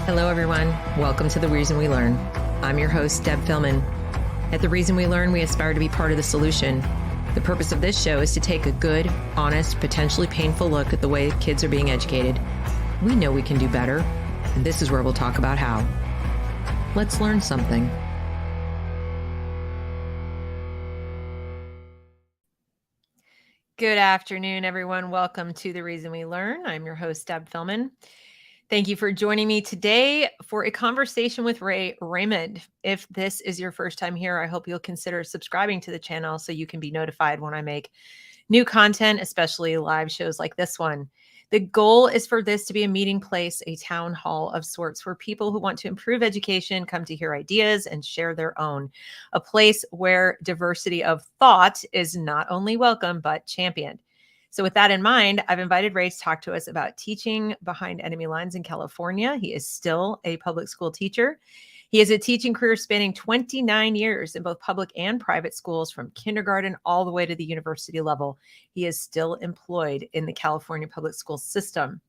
Hello, everyone. Welcome to The Reason We Learn. I'm your host, Deb Philman. At The Reason We Learn, we aspire to be part of the solution. The purpose of this show is to take a good, honest, potentially painful look at the way kids are being educated. We know we can do better, and this is where we'll talk about how. Let's learn something. Good afternoon, everyone. Welcome to The Reason We Learn. I'm your host, Deb Philman. Thank you for joining me today for a conversation with Raymond. If this is your first time here, I hope you'll consider subscribing to the channel so you can be notified when I make new content, especially live shows like this one. The goal is for this to be a meeting place, a town hall of sorts, where people who want to improve education come to hear ideas and share their own. A place where diversity of thought is not only welcome, but championed. So with that in mind, I've invited Ray to talk to us about teaching behind enemy lines in California. He is still a public school teacher. He has a teaching career spanning 29 years in both public and private schools, from kindergarten all the way to the university level. He is still employed in the California public school system.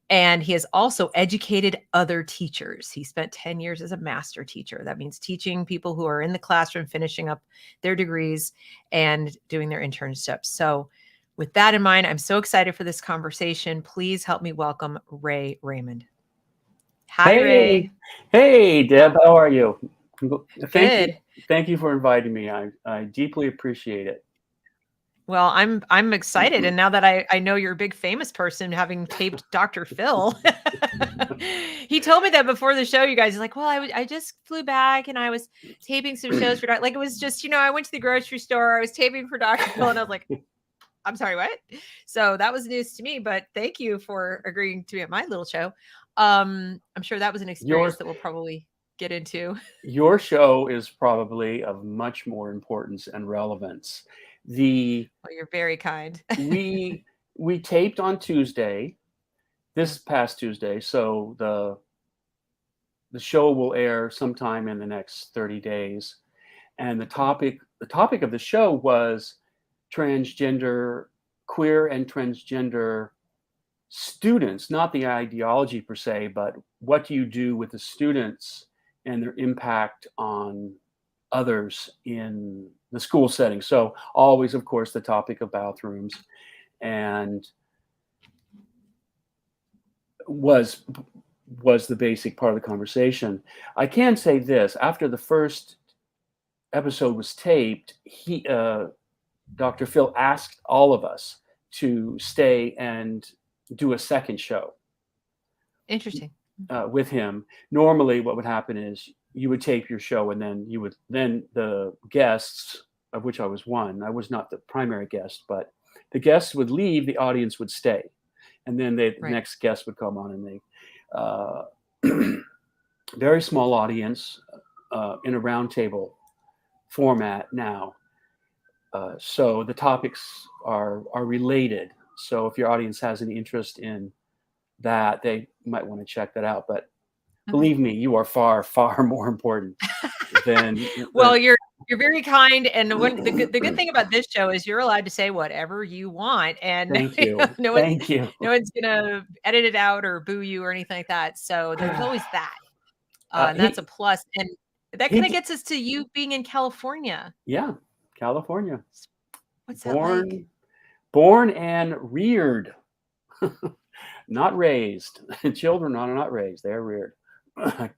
And he has also educated other teachers. He spent 10 years as a master teacher. That means teaching people who are in the classroom, finishing up their degrees and doing their internships. So with that in mind, I'm so excited for this conversation. Please help me welcome Raymond. Hi, hey, Ray. Hey, Deb. How are you? Good. Thank you for inviting me. I deeply appreciate it. Well, I'm excited. And now that I know you're a big famous person, having taped Dr. Phil, he told me that before the show, you guys. He's like, well, I just flew back and I was taping some shows for like, it was just, I went to the grocery store, I was taping for Dr. Phil, and I was like, I'm sorry, what? So that was news to me, but thank you for agreeing to be at my little show. I'm sure that was an experience that we'll probably get into. Your show is probably of much more importance and relevance. Well, you're very kind. we taped on Tuesday, this past Tuesday, so the show will air sometime in the next 30 days. And the topic of the show was queer and transgender students, not the ideology per se, but what do you do with the students and their impact on others in the school setting. So always, of course, the topic of bathrooms, and was the basic part of the conversation. I can say this: after the first episode was taped, Dr. Phil asked all of us to stay and do a second show. Interesting. With him. Normally what would happen is you would tape your show, and then the guests, of which I was one, I was not the primary guest, but the guests would leave, the audience would stay. And then the next guest would come on, and they very small audience in a round table format now. So the topics are related. So if your audience has any interest in that, they might want to check that out. But believe me, you are far, far more important than. Well, you're very kind, and the good thing about this show is you're allowed to say whatever you want, and thank you. No one's gonna edit it out or boo you or anything like that. So there's always that, and that's a plus. And that kind of gets us to you being in California. Yeah, California. What's that like? Born and reared, not raised. Children are not raised; they're reared.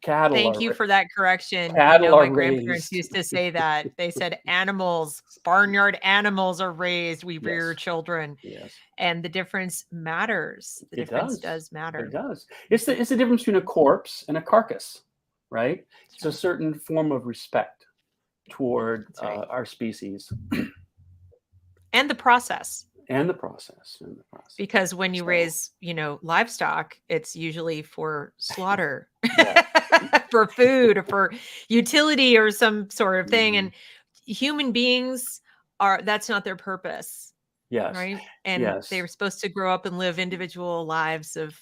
Cattle. Thank you for that correction. Cattle my grandparents used to say that. They said animals, barnyard animals are raised. We rear children. Yes. And the difference matters. The difference does matter. It does. It's the difference between a corpse and a carcass, right? It's a certain form of respect toward our species. And the process. Because when you raise, livestock, it's usually for slaughter, for food, or for utility or some sort of thing. And human beings that's not their purpose. Yes. Right. And they were supposed to grow up and live individual lives of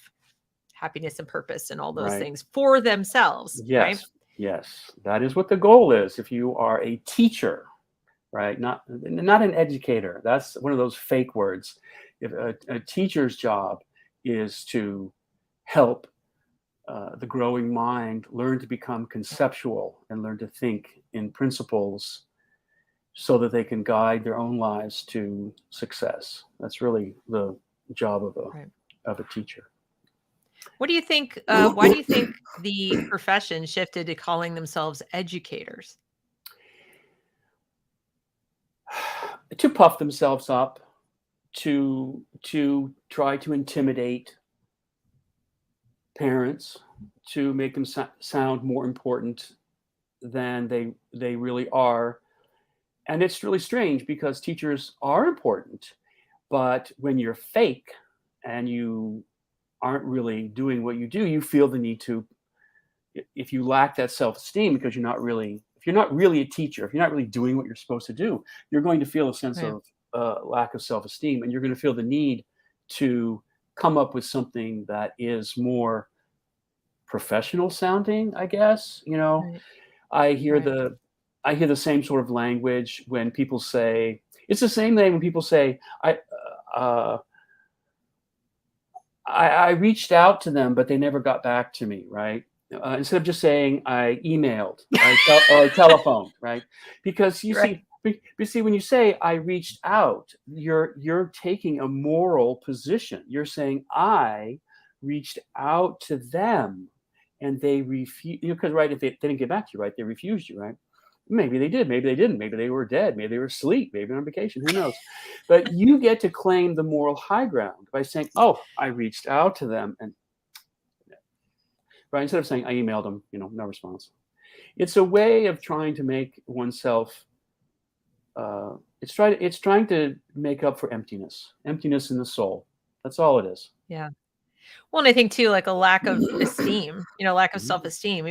happiness and purpose and all those things for themselves. Yes. Right? Yes. That is what the goal is. If you are a teacher, right? Not an educator. That's one of those fake words. If a teacher's job is to help the growing mind learn to become conceptual and learn to think in principles so that they can guide their own lives to success. That's really the job Right. of a teacher. What do you think? Why do you think the profession shifted to calling themselves educators? To puff themselves up, to try to intimidate parents, to make them sound more important than they really are. And it's really strange because teachers are important, but when you're fake and you aren't really doing what you do, you feel the need to, if you lack that self-esteem because if you're not really a teacher, if you're not really doing what you're supposed to do, you're going to feel a sense Right. of lack of self-esteem, and you're going to feel the need to come up with something that is more professional sounding, I guess. Right. I hear Right. the I hear the same sort of language when people say, it's the same thing when people say, uh, I reached out to them, but they never got back to me, right? Instead of just saying I emailed or I telephoned, right? Because Right. you see, when you say I reached out, you're taking a moral position. You're saying I reached out to them, and they refused. Because right, if they didn't get back to you, right, they refused you, right? Maybe they did, maybe they didn't, maybe they were dead, maybe they were asleep, maybe they're on vacation, who knows? But you get to claim the moral high ground by saying, "Oh, I reached out to them," and right, instead of saying I emailed them, no response. It's a way of trying to make oneself. It's trying to make up for emptiness in the soul. That's all it is. Yeah. Well, and I think too, like a lack of esteem, lack of Mhm. self-esteem.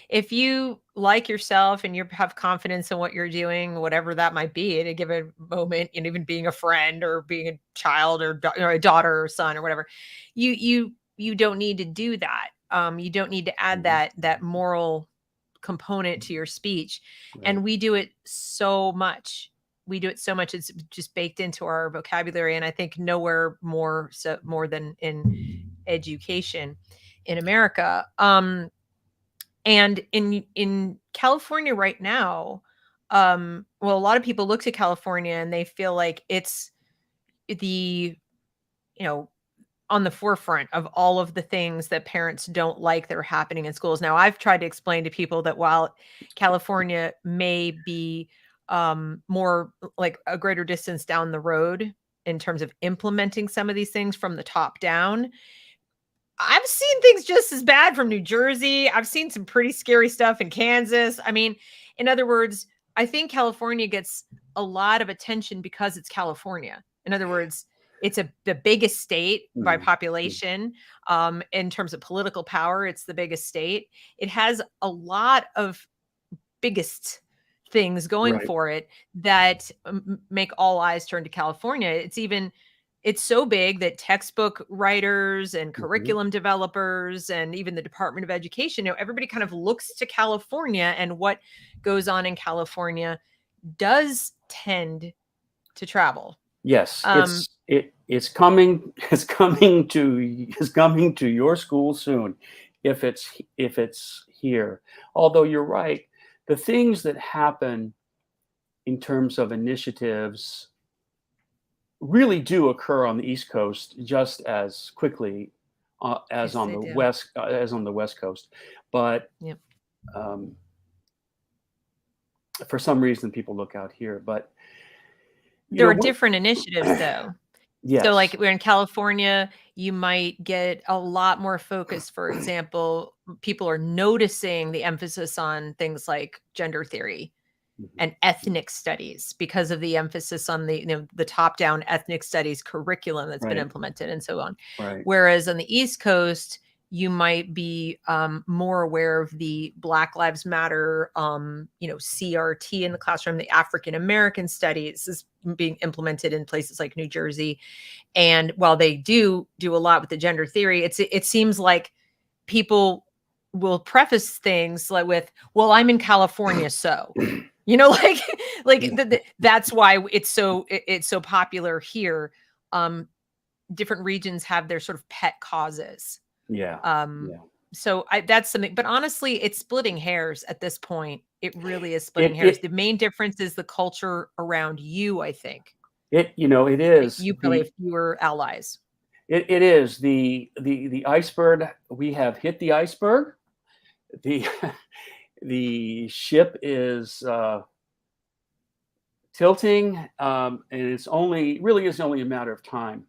If you like yourself and you have confidence in what you're doing, whatever that might be at a given moment, and even being a friend or being a child or a daughter or son or whatever, you don't need to do that. You don't need to add Mhm. that moral component to your speech. Right. And we do it so much. We do it so much. It's just baked into our vocabulary. And I think nowhere more than in education in America. And in California right now, well, a lot of people look to California and they feel like it's the, you know, on the forefront of all of the things that parents don't like that are happening in schools. Now, I've tried to explain to people that while California may be more like a greater distance down the road in terms of implementing some of these things from the top down, I've seen things just as bad from New Jersey. I've seen some pretty scary stuff in Kansas. I mean, in other words, I think California gets a lot of attention because it's California. In other words, it's the biggest state by Mhm. Mhm. population. In terms of political power, it's the biggest state. It has a lot of biggest things going Right. for it that make all eyes turn to California. It's so big that textbook writers and Mhm. curriculum developers and even the Department of Education, everybody kind of looks to California, and what goes on in California does tend to travel. Yes, Um, it's coming it's coming to your school soon, if it's here. Although you're right, the things that happen in terms of initiatives really do occur on the East Coast just as quickly yes, they do. as on the West Coast, but Yep. um, for some reason people look out here. But you There know are what? different initiatives though. So, like, Yes. we're in California, you might get a lot more focus. For example, people are noticing the emphasis on things like gender theory Mhm. and ethnic studies because of the emphasis on the top-down ethnic studies curriculum that's been Right. implemented and so on. Right. Whereas on the East Coast, you might be more aware of the Black Lives Matter, CRT in the classroom. The African American studies is being implemented in places like New Jersey, and while they do a lot with the gender theory, it seems like people will preface things like with, "Well, I'm in California, so," like that's why it's so popular here. Um, Different regions have their sort of pet causes. Yeah. Um, Yeah. So that's something, but honestly, it's splitting hairs at this point. It really is splitting hairs. The main difference is the culture around you, I think. It is You probably have fewer allies. It is the iceberg. We have hit the iceberg. The the ship is tilting, and it's really is only a matter of time.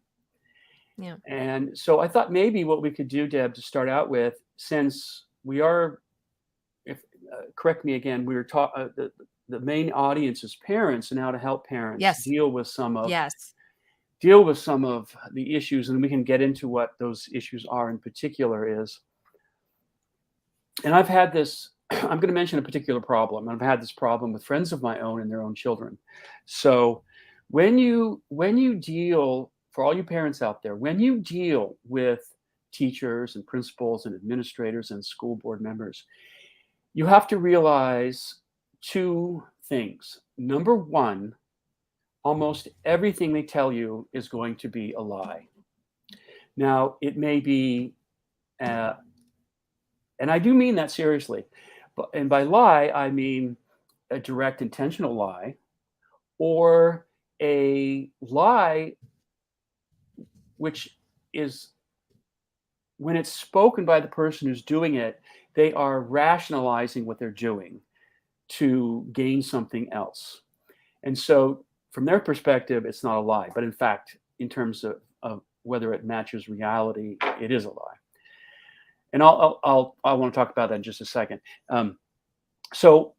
Yeah. And so I thought maybe what we could do, Deb, to start out with, since we are, if correct me again, we were the main audience is parents and how to help parents Yes. deal with some of Yes. the issues, and we can get into what those issues are in particular is. And I've had this, I'm going to mention a particular problem. I've had this problem with friends of my own and their own children. So when you deal, for all you parents out there, when you deal with teachers and principals and administrators and school board members, you have to realize two things. Number one, almost everything they tell you is going to be a lie. Now, it may be, and I do mean that seriously, and by lie, I mean a direct intentional lie, or a lie which is, when it's spoken by the person who's doing it, they are rationalizing what they're doing to gain something else. And so from their perspective, it's not a lie. But in fact, in terms of whether it matches reality, it is a lie. And I want to talk about that in just a second. So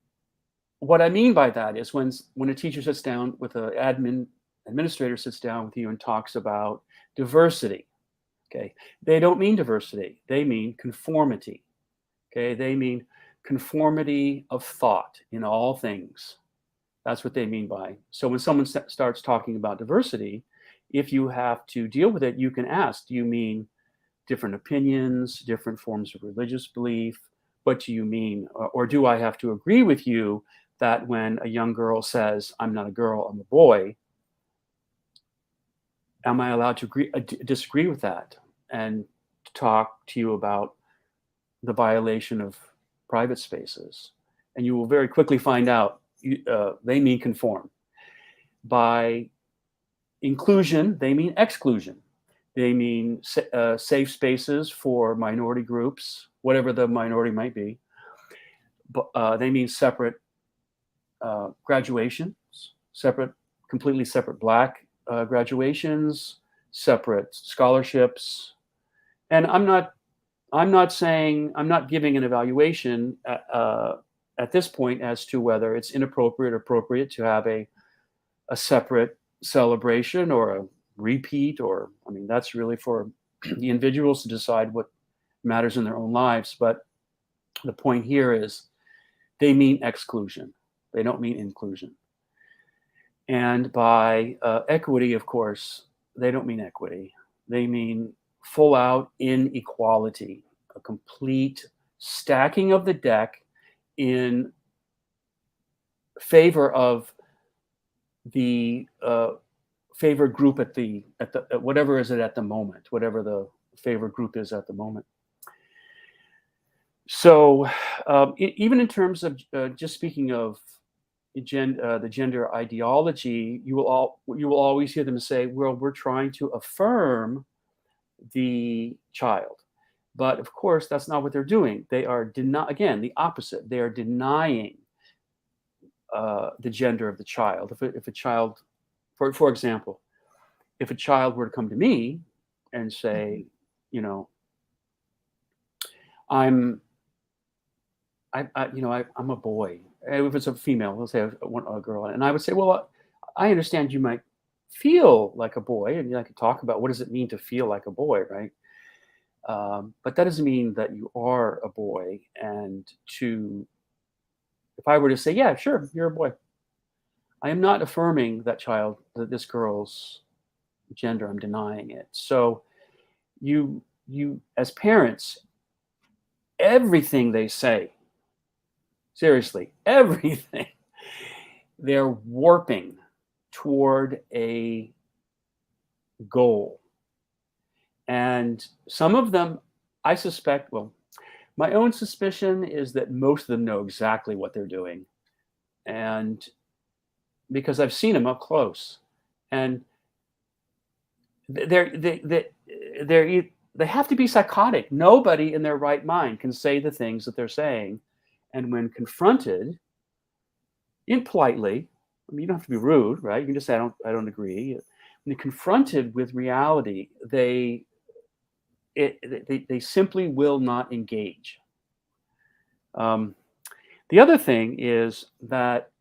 what I mean by that is when a teacher sits down with an administrator sits down with you and talks about diversity, okay, they don't mean diversity. They mean conformity. Okay, they mean conformity of thought in all things. That's what they mean by. So when someone starts talking about diversity, if you have to deal with it, you can ask, do you mean different opinions, different forms of religious belief? What do you mean? Or do I have to agree with you that when a young girl says, I'm not a girl, I'm a boy, am I allowed to disagree with that and talk to you about the violation of private spaces? And you will very quickly find out they mean conform. By inclusion, they mean exclusion. They mean safe spaces for minority groups, whatever the minority might be. But they mean separate graduations, completely separate Black graduations, separate scholarships. And I'm not saying, I'm not giving an evaluation at this point as to whether it's inappropriate or appropriate to have a separate celebration or a repeat, or, I mean, that's really for the individuals to decide what matters in their own lives. But the point here is they mean exclusion. They don't mean inclusion. And by equity, of course, they don't mean equity. They mean full out inequality, a complete stacking of the deck in favor of the favored group at whatever is it at the moment, whatever the favored group is at the moment. So even in terms of just speaking of the gender ideology, you will always hear them say, well, we're trying to affirm the child. But of course, that's not what they're doing. They are again, the opposite. They are denying the gender of the child. If a child, for example, if a child were to come to me and say, you know, I'm a boy. And if it's a female, let's say a girl, and I would say, well, I understand you might feel like a boy, and I could talk about what does it mean to feel like a boy, right? But that doesn't mean that you are a boy. And if I were to say, yeah, sure, you're a boy, I am not affirming that this girl's gender. I'm denying it. So you as parents, everything they say, seriously, everything, they're warping toward a goal. And some of them, I suspect, well, My own suspicion is that most of them know exactly what they're doing, and because I've seen them up close, and they're they have to be psychotic. Nobody in their right mind can say the things that they're saying, and when confronted, politely, I mean, you don't have to be rude, right? You can just say, I don't agree. When they're confronted with reality, they simply will not engage. Um, the other thing is that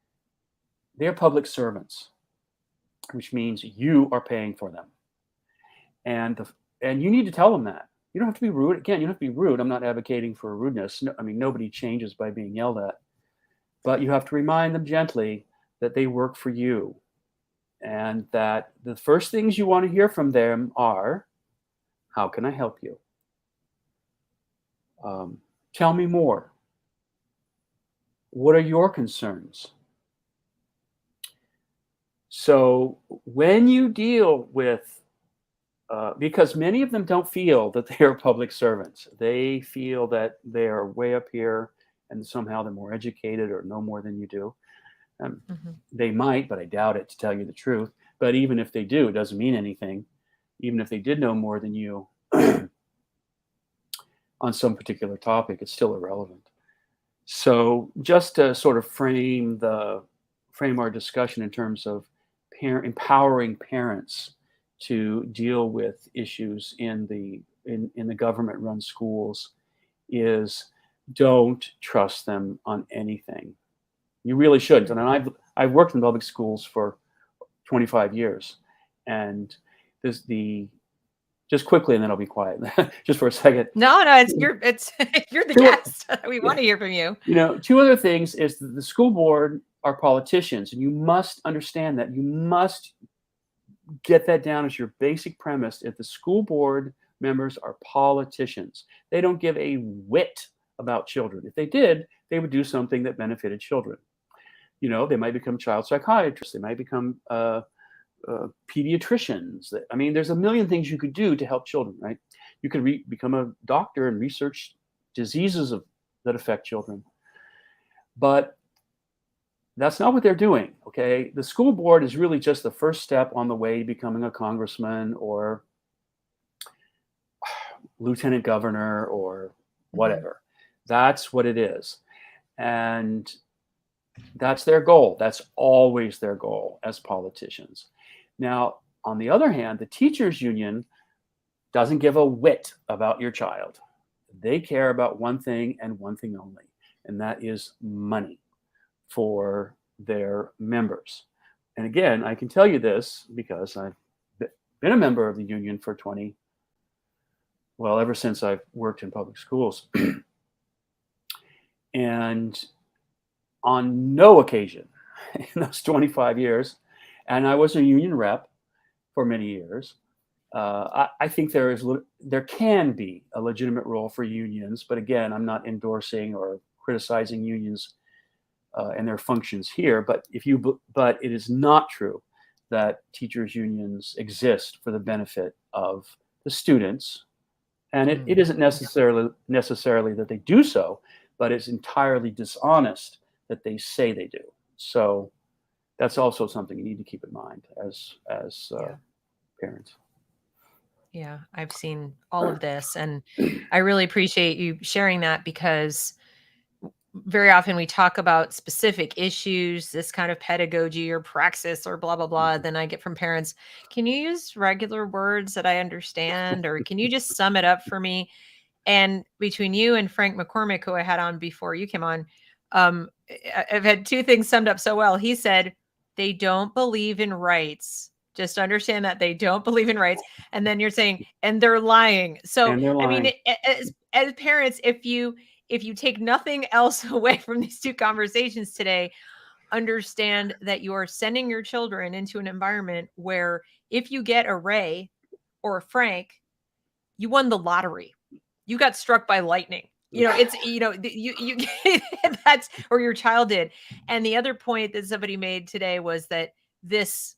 they're public servants, which means you are paying for them, and and you need to tell them that. You don't have to be rude. Again, you don't have to be rude. I'm not advocating for rudeness. No, I mean, nobody changes by being yelled at, but you have to remind them gently that they work for you, and that the first things you want to hear from them are, "How can I help you? Tell me more. What are your concerns?" So when you deal with, because many of them don't feel that they are public servants, they feel that they are way up here and somehow they're more educated or know more than you do. They might, but I doubt it, to tell you the truth. But even if they do, it doesn't mean anything. Even if they did know more than you on some particular topic, it's still irrelevant. So just to sort of frame our discussion in terms of empowering parents to deal with issues in the government run schools is, don't trust them on anything. You really shouldn't. And I've worked in public schools for 25 years, and just quickly, and then I'll be quiet just for a second. No, you're the guest. We want to hear from you. Two other things is that the school board are politicians, and you must understand that. You must get that down as your basic premise. If the school board members are politicians, they don't give a whit about children. If they did, they would do something that benefited children. They might become child psychiatrists. They might become pediatricians. I mean, there's a million things you could do to help children, right? You could become a doctor and research diseases that affect children. But that's not what they're doing, okay? The school board is really just the first step on the way to becoming a congressman or lieutenant governor or whatever. That's what it is. And that's their goal. That's always their goal as politicians. Now, on the other hand, the teachers union doesn't give a whit about your child. They care about one thing and one thing only, and that is money for their members. And again, I can tell you this because I've been a member of the union for ever since I've worked in public schools. And on no occasion in those 25 years, and I was a union rep for many years, I think there can be a legitimate role for unions, but again, I'm not endorsing or criticizing unions and their functions here. But it is not true that teachers' unions exist for the benefit of the students, and it isn't necessarily that they do so, but it's entirely dishonest that they say they do. So that's also something you need to keep in mind as parents. Yeah, I've seen all of this, and I really appreciate you sharing that, because very often we talk about specific issues, this kind of pedagogy or praxis or blah, blah, blah. Then I get from parents, can you use regular words that I understand? Or can you just sum it up for me? And between you and Frank McCormick, who I had on before you came on, I've had two things summed up so well. He said, they don't believe in rights. Just understand that they don't believe in rights. And then you're saying, and they're lying. So, I mean, as parents, if you take nothing else away from these two conversations today, understand that you are sending your children into an environment where if you get a Ray or a Frank, you won the lottery. You got struck by lightning. It's, you that's, or your child did. And the other point that somebody made today was that this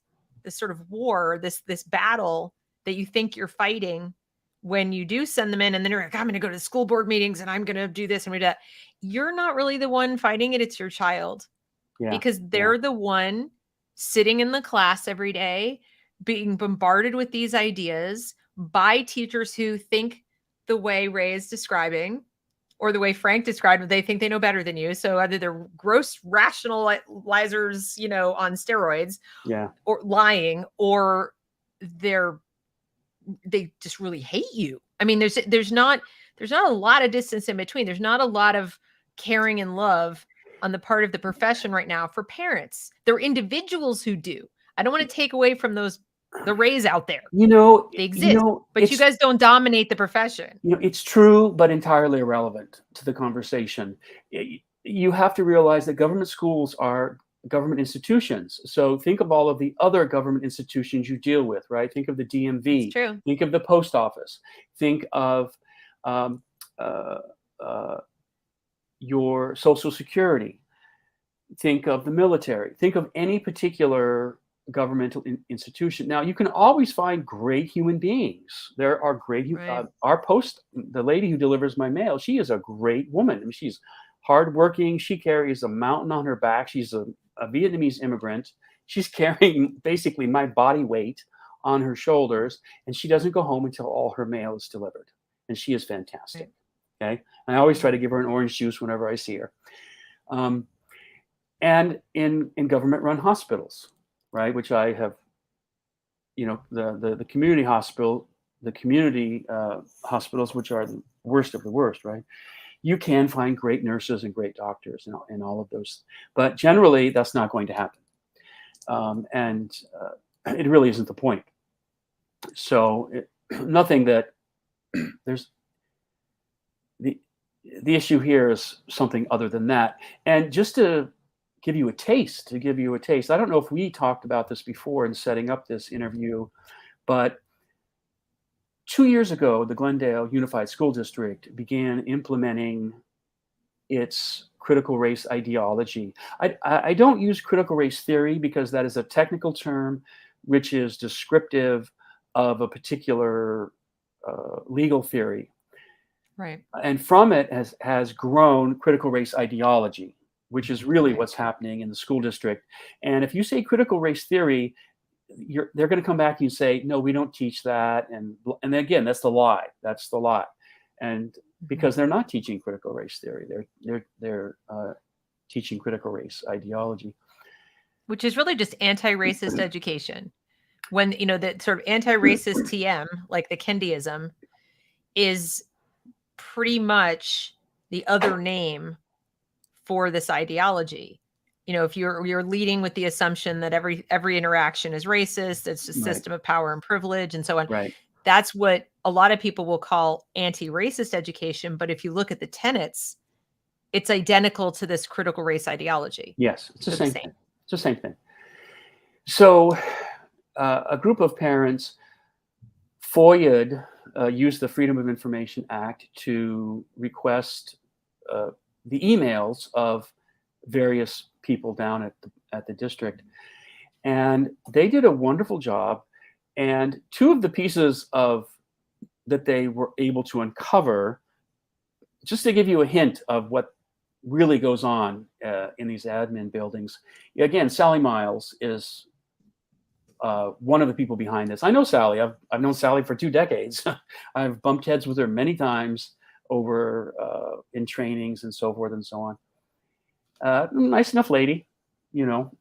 sort of war, this battle that you think you're fighting when you do send them in and then you're like, I'm going to go to the school board meetings and I'm going to do this and do that, you're not really the one fighting it. It's your child, because they're the one sitting in the class every day, being bombarded with these ideas by teachers who think the way Ray is describing, or the way Frank described it. They think they know better than you. So either they're gross rationalizers, on steroids, or lying, or they just really hate you. I mean, there's not a lot of distance in between. There's not a lot of caring and love on the part of the profession right now for parents. There are individuals who do. I don't want to take away from the Rays out there. They exist, but you guys don't dominate the profession. It's true, but entirely irrelevant to the conversation. You have to realize that government schools are government institutions. So think of all of the other government institutions you deal with, right? Think of the DMV. It's true. Think of the post office. Think of your Social Security. Think of the military. Think of any particular governmental institution. Now, you can always find great human beings. There are great, the lady who delivers my mail, she is a great woman. I mean, she's hardworking. She carries a mountain on her back. She's a Vietnamese immigrant. She's carrying basically my body weight on her shoulders, and she doesn't go home until all her mail is delivered. And she is fantastic. Okay. And I always try to give her an orange juice whenever I see her. And in government-run hospitals, right, which I have, the community hospitals, which are the worst of the worst, right? You can find great nurses and great doctors and all of those, but generally that's not going to happen. And it really isn't the point. So nothing that there's the issue here is something other than that. And just to give you a taste, I don't know if we talked about this before in setting up this interview, but 2 years ago, the Glendale Unified School District began implementing its critical race ideology. I don't use critical race theory because that is a technical term which is descriptive of a particular legal theory. Right. And from it has grown critical race ideology, which is really what's happening in the school district. And if you say critical race theory, they're going to come back and say, no, we don't teach that. And again, that's the lie. And because they're not teaching critical race theory, they're teaching critical race ideology, which is really just anti-racist education. When that sort of anti-racist TM, like the Kendiism, is pretty much the other name for this ideology. If you're leading with the assumption that every interaction is racist, it's a system of power and privilege and so on. Right. That's what a lot of people will call anti-racist education. But if you look at the tenets, it's identical to this critical race ideology. Yes, it's the same thing. It's the same thing. So a group of parents FOIA'd, used the Freedom of Information Act to request the emails of various people down at the district. And they did a wonderful job. And two of the pieces that they were able to uncover, just to give you a hint of what really goes on in these admin buildings. Again, Sally Miles is one of the people behind this. I know Sally. I've known Sally for 2 decades. I've bumped heads with her many times over in trainings and so forth and so on. Nice enough lady,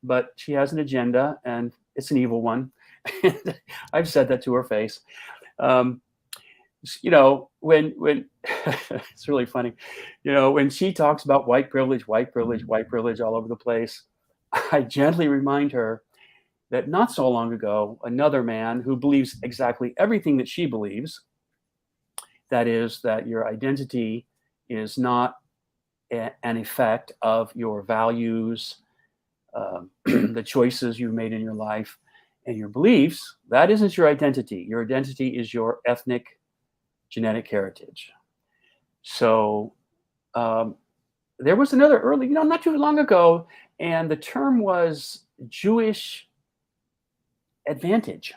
but she has an agenda, and it's an evil one. I've said that to her face. When it's really funny, when she talks about white privilege all over the place, I gently remind her that not so long ago, another man who believes exactly everything that she believes, that is, that your identity is not an effect of your values, the choices you've made in your life, and your beliefs. That isn't your identity. Your identity is your ethnic genetic heritage. So there was another early, not too long ago, and the term was Jewish advantage.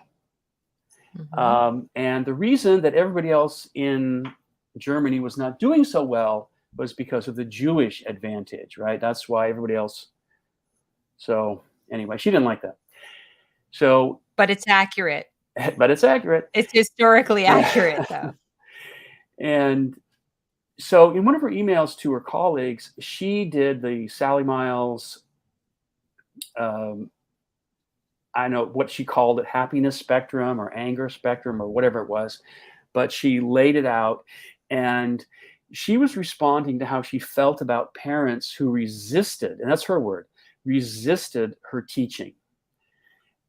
And the reason that everybody else in Germany was not doing so well was because of the Jewish advantage, right? That's why everybody else. So anyway, she didn't like that. So, but it's accurate. But it's accurate. It's historically accurate, though. And so in one of her emails to her colleagues, she did the Sally Miles, I know what she called it, happiness spectrum or anger spectrum or whatever it was, but she laid it out, and she was responding to how she felt about parents who resisted, and that's her word, resisted her teaching.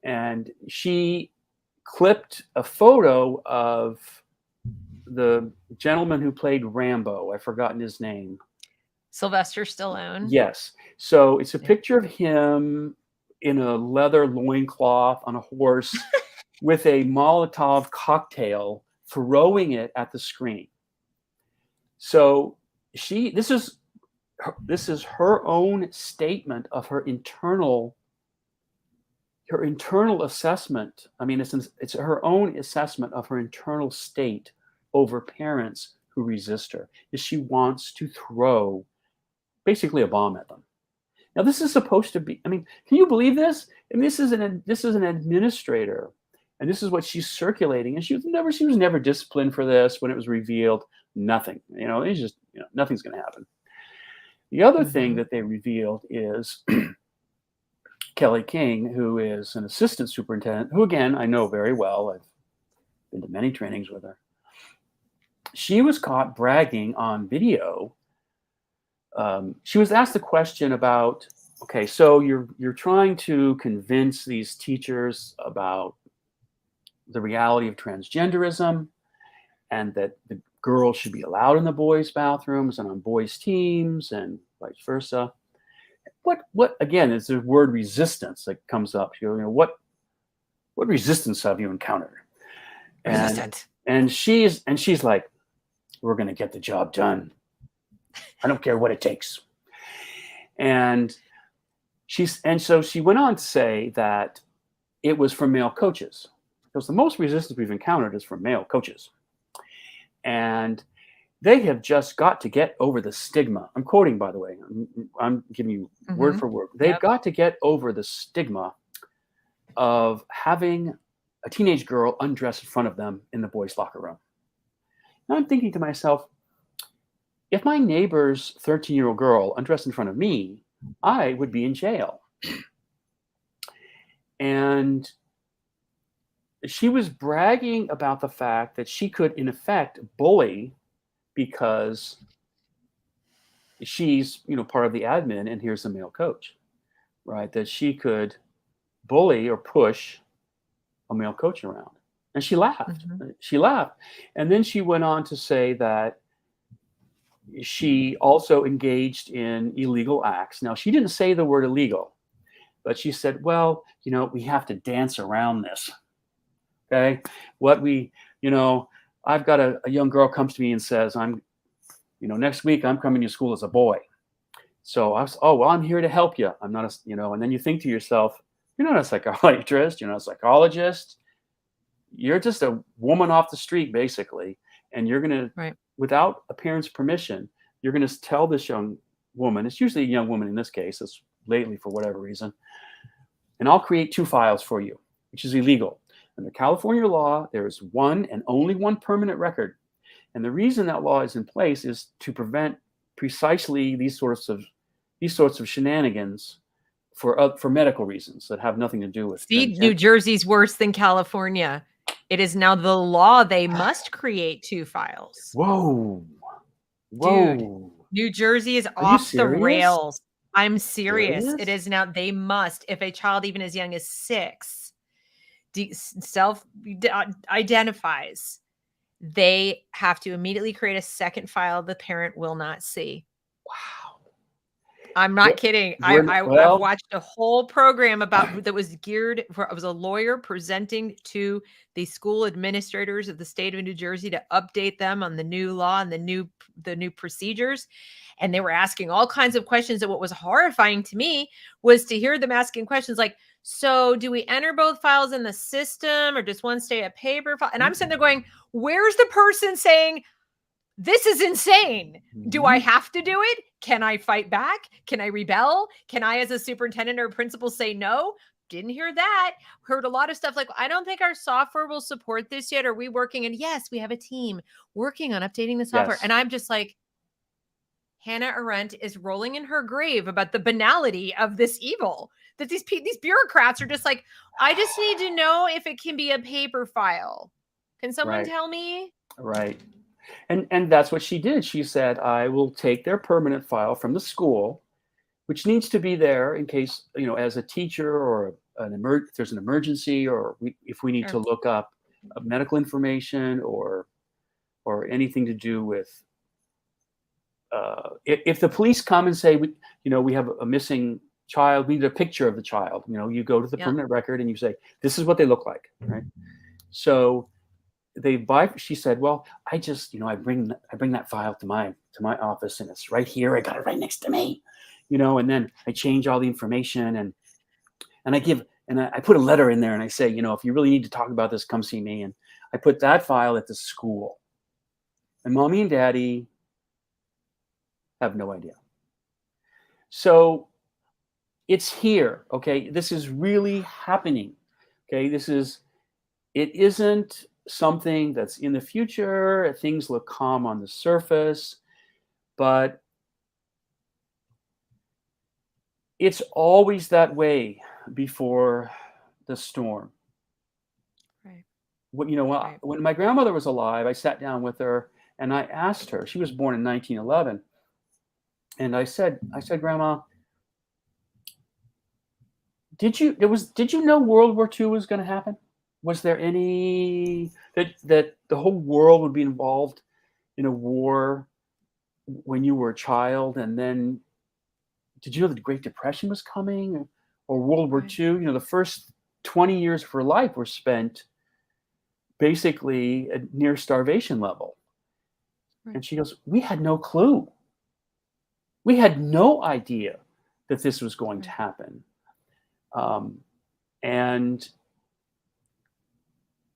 And she clipped a photo of the gentleman who played Rambo. I've forgotten his name. Sylvester Stallone. Yes. So it's a picture of him in a leather loincloth on a horse with a Molotov cocktail, throwing it at the screen. So this is her own statement of her internal assessment. I mean, it's her own assessment of her internal state over parents who resist her. Is she wants to throw basically a bomb at them. Now, this is supposed to be, I mean, can you believe this? I mean, this is an administrator, and this is what she's circulating. And she was never disciplined for this. When it was revealed, nothing. It's just, nothing's going to happen. The other thing that they revealed is Kelly King, who is an assistant superintendent, who, again, I know very well. I've been to many trainings with her. She was caught bragging on video. She was asked a question about, okay, so you're trying to convince these teachers about the reality of transgenderism, and that the girls should be allowed in the boys' bathrooms and on boys' teams and vice versa. What again is the word resistance that comes up? What resistance have you encountered? Resistance. And she's like, we're going to get the job done. I don't care what it takes. And so she went on to say that it was from male coaches, because the most resistance we've encountered is from male coaches. And they have just got to get over the stigma. I'm quoting, by the way. I'm giving you word for word. They've got to get over the stigma of having a teenage girl undress in front of them in the boys' locker room. Now I'm thinking to myself, if my neighbor's 13-year-old girl undressed in front of me, I would be in jail. And she was bragging about the fact that she could, in effect, bully, because she's, part of the admin and here's the male coach, right? That she could bully or push a male coach around. And she laughed. She laughed. And then she went on to say that she also engaged in illegal acts. Now, she didn't say the word illegal, but she said, well, we have to dance around this. Okay. I've got a young girl comes to me and says, next week I'm coming to school as a boy. So I was, I'm here to help you. I'm not and then you think to yourself, you're not a psychiatrist, you're not a psychologist. You're just a woman off the street, basically. And you're going to, without a parent's permission, you're going to tell this young woman, it's usually a young woman in this case, it's lately for whatever reason, and I'll create 2 files for you, which is illegal. Under California law, there is one and only one permanent record. And the reason that law is in place is to prevent precisely these sorts of shenanigans for medical reasons that have nothing to do with. See, New Jersey's worse than California. It is now the law. They must create 2 files. Whoa. Dude, New Jersey is off the rails. I'm serious. It is now. They must, if a child even as young as 6 self-identifies, they have to immediately create a second file the parent will not see. Wow. I'm not kidding. I've watched a whole program that was geared for, I was a lawyer presenting to the school administrators of the state of New Jersey to update them on the new law and the new procedures. And they were asking all kinds of questions. And what was horrifying to me was to hear them asking questions like, so do we enter both files in the system or does one stay a paper file? And I'm sitting there going, where's the person saying, this is insane. Do I have to do it? Can I fight back? Can I rebel? Can I, as a superintendent or principal, say no? Didn't hear that. Heard a lot of stuff like, I don't think our software will support this yet. Are we working? And yes, we have a team working on updating the software. Yes. And I'm just like, Hannah Arendt is rolling in her grave about the banality of this evil, that these bureaucrats are just like, I just need to know if it can be a paper file. Can someone tell me? Right. And that's what she did. She said, I will take their permanent file from the school, which needs to be there in case, as a teacher or if there's an emergency, or if we need to look up medical information or anything to do with, if the police come and say, we have a missing child, we need a picture of the child, you go to the permanent record and you say, this is what they look like, right? So she said, well, I just, I bring that file to my office and it's right here. I got it right next to me, and then I change all the information and I put a letter in there and I say, if you really need to talk about this, come see me. And I put that file at the school, and mommy and daddy have no idea. So it's here. Okay. This is really happening. Okay. It isn't something that's in the future. Things look calm on the surface, but it's always that way before the storm. Right. When my grandmother was alive, I sat down with her and I asked her, she was born in 1911. And I said, Grandma, did you know World War II was going to happen? Was there any that the whole world would be involved in a war when you were a child? And then did you know the Great Depression was coming, or World War II? The first 20 years of her life were spent basically at near starvation level. Right. And she goes, we had no clue. We had no idea that this was going to happen. And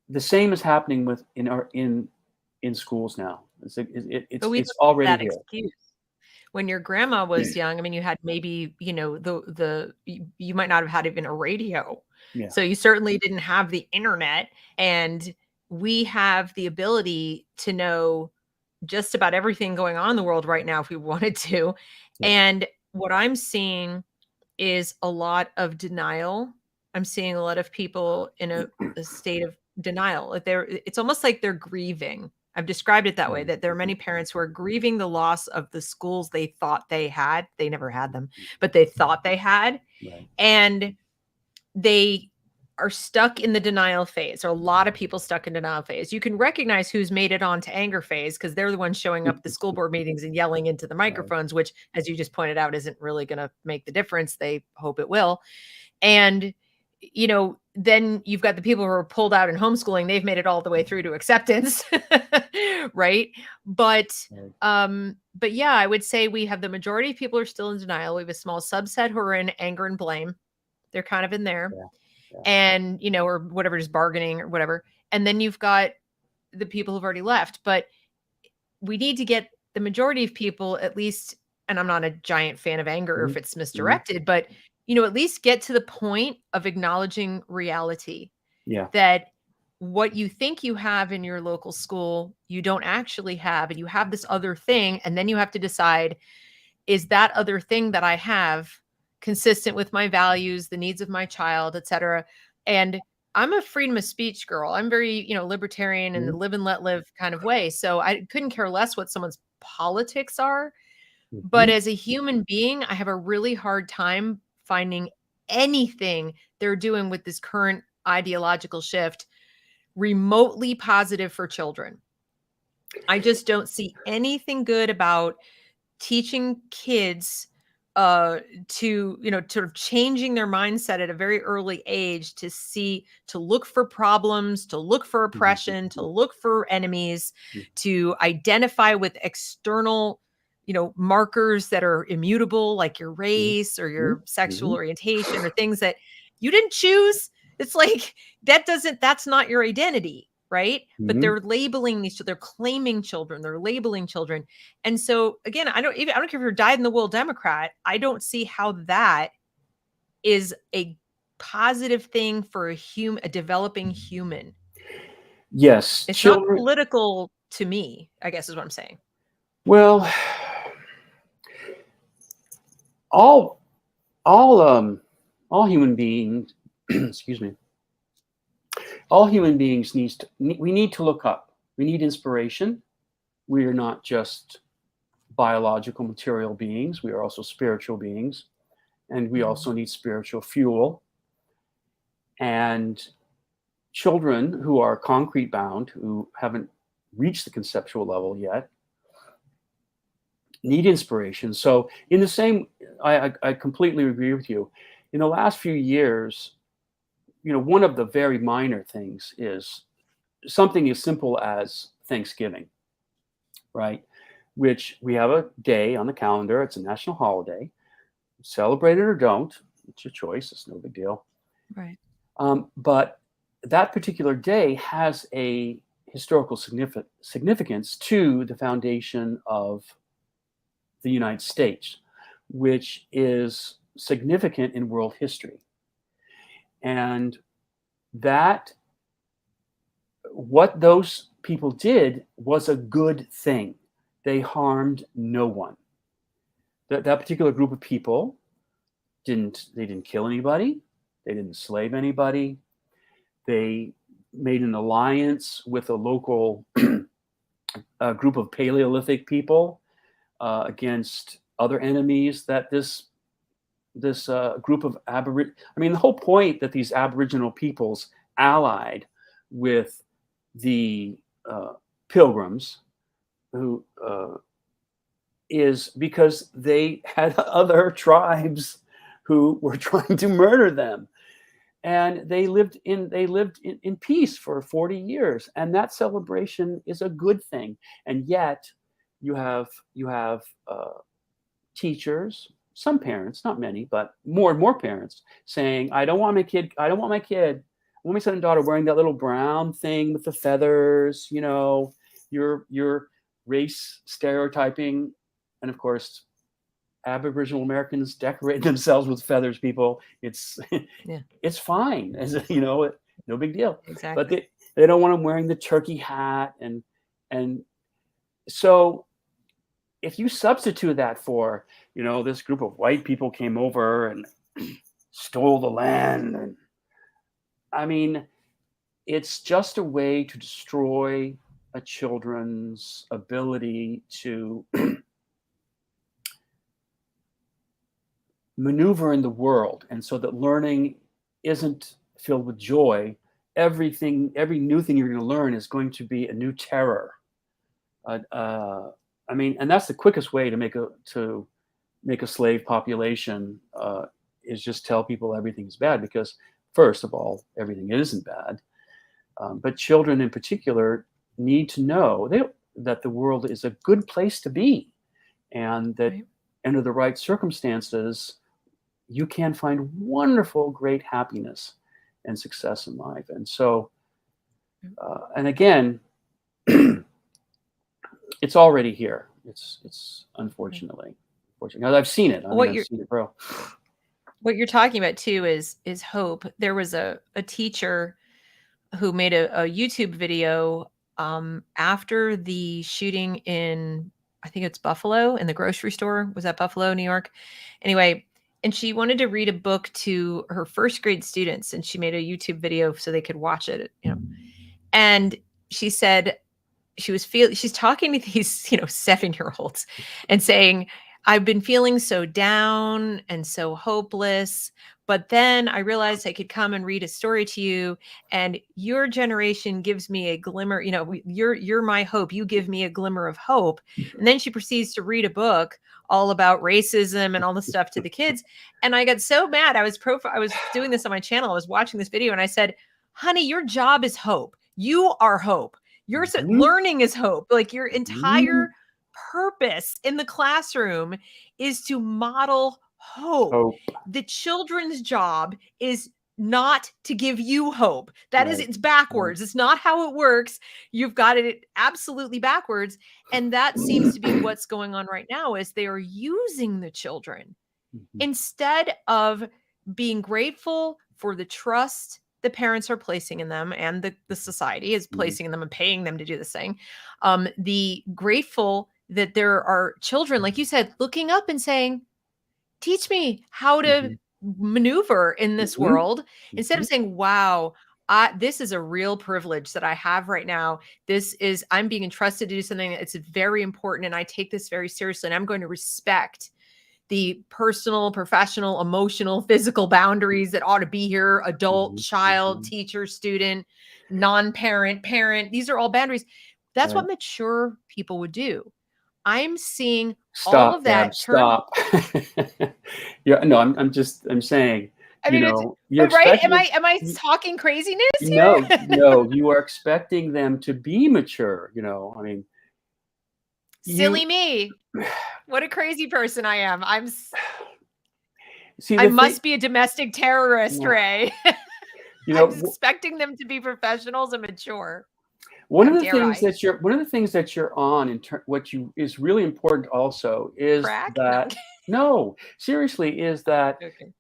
the same is happening in schools now. It's already here. Excuse. When your grandma was young, I mean, you had maybe, you might not have had even a radio. Yeah. So you certainly didn't have the internet, and we have the ability to know just about everything going on in the world right now if we wanted to. Yeah. And what I'm seeing is a lot of denial. I'm seeing a lot of people in a state of denial. It's almost like they're grieving. I've described it that way, that there are many parents who are grieving the loss of the schools they thought they had. They never had them, but they thought they had. Right. And they are stuck in the denial phase. There are a lot of people stuck in denial phase. You can recognize who's made it on to anger phase because they're the ones showing up at the school board meetings and yelling into the microphones, which, as you just pointed out, isn't really going to make the difference. They hope it will. And then you've got the people who are pulled out in homeschooling. They've made it all the way through to acceptance. Right. But yeah, I would say we have the majority of people are still in denial. We have a small subset who are in anger and blame. They're kind of in there. Yeah. And, or whatever, just bargaining or whatever. And then you've got the people who've already left, but we need to get the majority of people at least, and I'm not a giant fan of anger if it's misdirected, but at least get to the point of acknowledging reality. Yeah. That what you think you have in your local school, you don't actually have, and you have this other thing. And then you have to decide, is that other thing that I have consistent with my values, the needs of my child, et cetera. And I'm a freedom of speech girl. I'm very, libertarian in the live and let live kind of way. So I couldn't care less what someone's politics are. But as a human being, I have a really hard time finding anything they're doing with this current ideological shift remotely positive for children. I just don't see anything good about teaching kids to, sort of changing their mindset at a very early age to look for problems, to look for oppression, to look for enemies, to identify with external, markers that are immutable, like your race or your sexual orientation or things that You didn't choose. It's like that's not your identity, right? But they're labeling they're claiming children, they're labeling children. And so again, I don't care if you're dyed in the wool Democrat, I don't see how that is a positive thing for a developing human. Yes, It's not children. political to me, I guess is what I'm saying. Well, all human beings, excuse me, all human beings we need to look up. We need inspiration. We are not just biological material beings. We are also spiritual beings, and we also need spiritual fuel. And children who are concrete bound, who haven't reached the conceptual level yet, need inspiration. So in the same, I completely agree with you. In the last few years, one of the very minor things is something as simple as Thanksgiving, right? Which we have a day on the calendar. It's a national holiday. Celebrate it or don't. It's your choice. It's no big deal. Right. But that particular day has a historical significance to the foundation of the United States, which is significant in world history. And that what those people did was a good thing. They harmed no one. That particular group of people didn't kill anybody. They didn't enslave anybody. They made an alliance with a local group of Paleolithic people against other enemies that this group of the whole point that these Aboriginal peoples allied with the Pilgrims, who is because they had other tribes who were trying to murder them, and they lived in peace for 40 years, and that celebration is a good thing. And yet you have teachers, some parents, not many, but more and more parents saying, I don't want my kid, I want my son and daughter wearing that little brown thing with the feathers, you're race stereotyping. And of course, Aboriginal Americans decorate themselves with feathers, people. It's it's fine, as no big deal. Exactly. But they don't want them wearing the turkey hat, and so if you substitute that for, this group of white people came over and stole the land, and it's just a way to destroy a children's ability to maneuver in the world, and so that learning isn't filled with joy. Every new thing you're going to learn is going to be a new terror. And that's the quickest way to make a slave population, is just tell people everything's bad, because first of all, everything isn't bad. But children in particular need to know that the world is a good place to be, and that under the right circumstances, you can find wonderful, great happiness and success in life. And so, and again, it's already here. It's unfortunately. Now, I've seen it. I've seen it grow. What you're talking about too is hope. There was a teacher who made a YouTube video after the shooting in, I think it's Buffalo, in the grocery store. Was that Buffalo, New York? Anyway, and she wanted to read a book to her first grade students, and she made a YouTube video so they could watch it, And she said she's talking to these, 7-year-olds and saying, I've been feeling so down and so hopeless, but then I realized I could come and read a story to you, and your generation gives me a glimmer, you're my hope. You give me a glimmer of hope. And then she proceeds to read a book all about racism and all the stuff to the kids. And I got so mad. I was doing this on my channel. I was watching this video and I said, honey, your job is hope. You are hope. Your learning is hope. Like, your entire purpose in the classroom is to model hope. The children's job is not to give you hope. That is, Right. it's backwards. It's not how it works. You've got it absolutely backwards. And that seems to be what's going on right now, is they are using the children Mhm. instead of being grateful for the trust the parents are placing in them, and the society is placing in them and paying them to do this thing. The grateful that there are children, like you said, looking up and saying, teach me how to Mhm. maneuver in this Mhm. world, instead of Mhm. saying, wow, this is a real privilege that I have right now. I'm being entrusted to do something that's very important, and I take this very seriously, and I'm going to respect the personal, professional, emotional, physical boundaries that ought to be here: adult, Mhm. child, Mhm. teacher, student, non-parent, parent. These are all boundaries. That's Right. what mature people would do. I'm seeing all Stop, of Deb, that turn. stop. Yeah, no, I'm saying, I mean, it's you're right. Am expecting I y talking craziness no, here? no, you are expecting them to be mature, I mean, Silly you me. What a crazy person I am. see I the thing must be a domestic terrorist, Ray. you I'm know, expecting them to be professionals and mature. one How of the dare things I? that you're on what you is really important also is Crack? No. that no, seriously, is that Okay.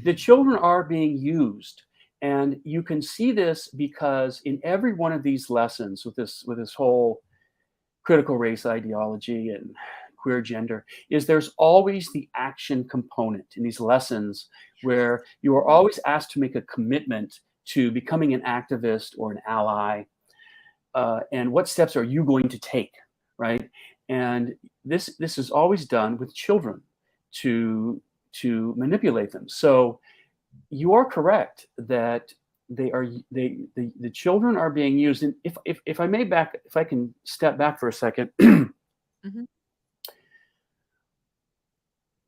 the children are being used, and you can see this because in every one of these lessons with this whole critical race ideology and queer gender is there's always the action component in these lessons where you are Mhm. always asked to make a commitment to becoming an activist or an ally, and what steps are you going to take, right? And this is always done with children to manipulate them. So you are correct that the children are being used. And if I may if I can step back for a second, Mhm.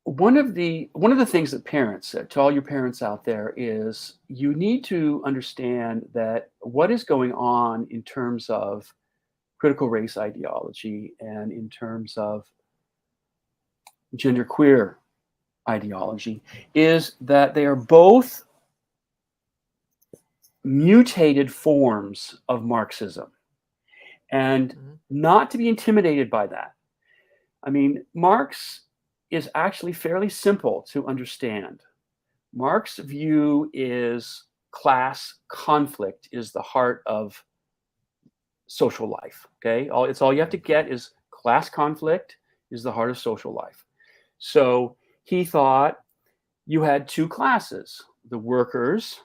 one of the things that parents, to all your parents out there, is you need to understand that what is going on in terms of critical race ideology and in terms of genderqueer ideology is that they are both mutated forms of Marxism, and Mhm. not to be intimidated by that. I mean, Marx is actually fairly simple to understand. Marx's view is class conflict is the heart of social life. Okay, it's all you have to get is class conflict is the heart of social life. So he thought you had two classes: the workers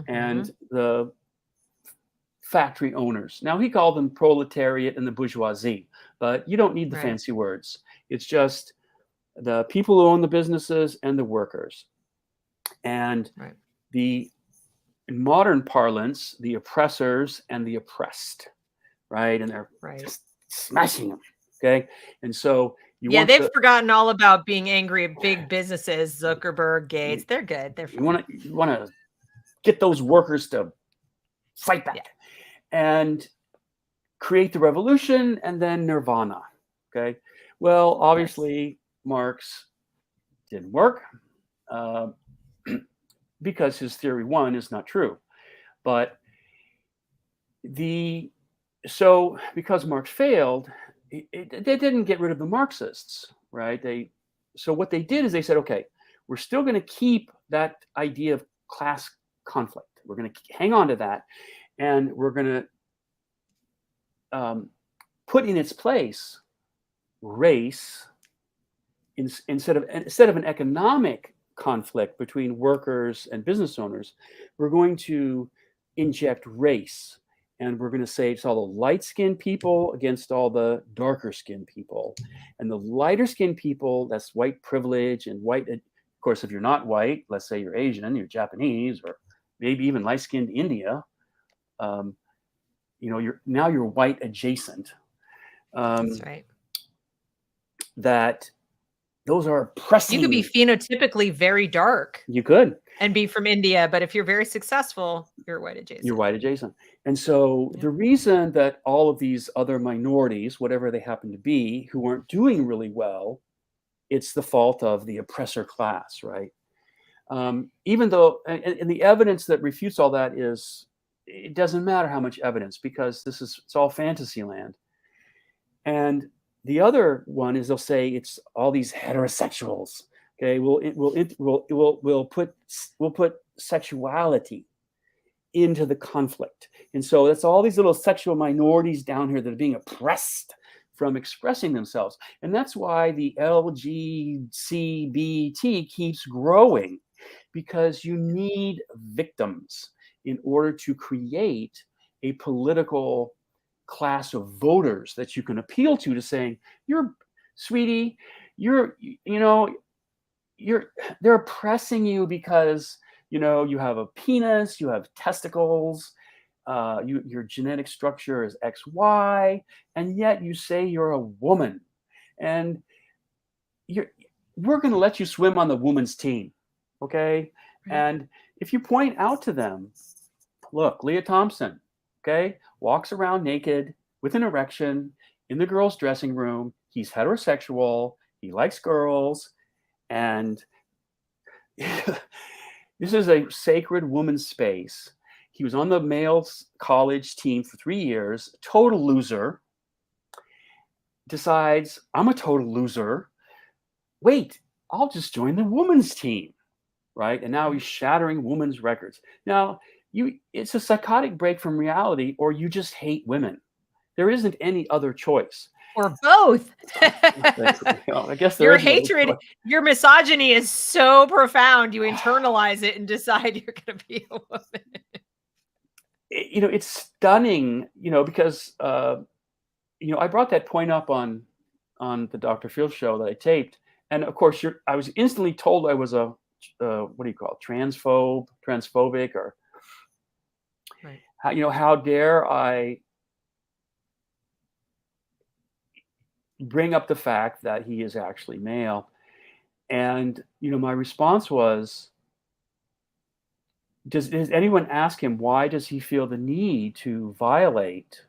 and Mhm. the factory owners. Now he called them proletariat and the bourgeoisie, but you don't need the Right. fancy words. It's just the people who own the businesses and the workers. And Right. the in modern parlance, the oppressors and the oppressed, right? And they're Right. just smashing them. Okay. And so you Yeah, want they've the forgotten all about being angry at big businesses, Zuckerberg, Gates. you They're good. They're you fine. want to get those workers to fight Yeah. back and create the revolution and then nirvana. Okay. Well, Yes. obviously, Marx didn't work, uh, because his theory one is not true. But the so because Marx failed, they didn't get rid of the Marxists, right? So what they did is they said, okay, we're still going to keep that idea of class conflict. We're going to hang on to that, and we're going to put in its place race instead of an economic conflict between workers and business owners. We're going to inject race, and we're going to say it's all the light skinned people against all the darker skinned people, and the lighter skinned people, that's white privilege and white. Of course, if you're not white, let's say you're Asian, you're Japanese, or maybe even light skinned India, um, you're white adjacent. That's um, right. that those are You could be oppressing. phenotypically very dark You could. and be from India, but if you're very successful, you're white You're adjacent. white adjacent. And so Yeah. the reason that all of these other minorities, whatever they happen to be, who aren't doing really well, it's the fault of the oppressor class, right? Even though, and the evidence that refutes all that is, it doesn't matter how much evidence, because it's all fantasy land. And the other one is they'll say it's all these heterosexuals. Okay, we'll put sexuality into the conflict, and so that's all these little sexual minorities down here that are being oppressed from expressing themselves, and that's why the LGBT keeps growing, because you need victims in order to create a political class of voters that you can appeal to saying, "You're, sweetie, they're oppressing you because you have a penis, you have testicles, your genetic structure is XY, and yet you say you're a woman, and we're going to let you swim on the women's team, okay?" Right. And if you point out to them, look, Leah Thompson, okay, walks around naked with an erection in the girls' dressing room. He's heterosexual. He likes girls. And this is a sacred woman's space. He was on the male's college team for 3 years, total loser. Decides, I'm a total loser. Wait, I'll just join the women's team, right? And now he's shattering women's records. Now, it's a psychotic break from reality, or you just hate women. There isn't any other choice. Or both. I guess your hatred, your misogyny is so profound, you internalize it and decide you're going to be a woman. It's stunning, because I brought that point up on the Dr. Phil show that I taped, and of course I was instantly told I was a what do you call it, transphobic, or right. How dare I bring up the fact that he is actually male. And my response was, does anyone ask him, why does he feel the need to violate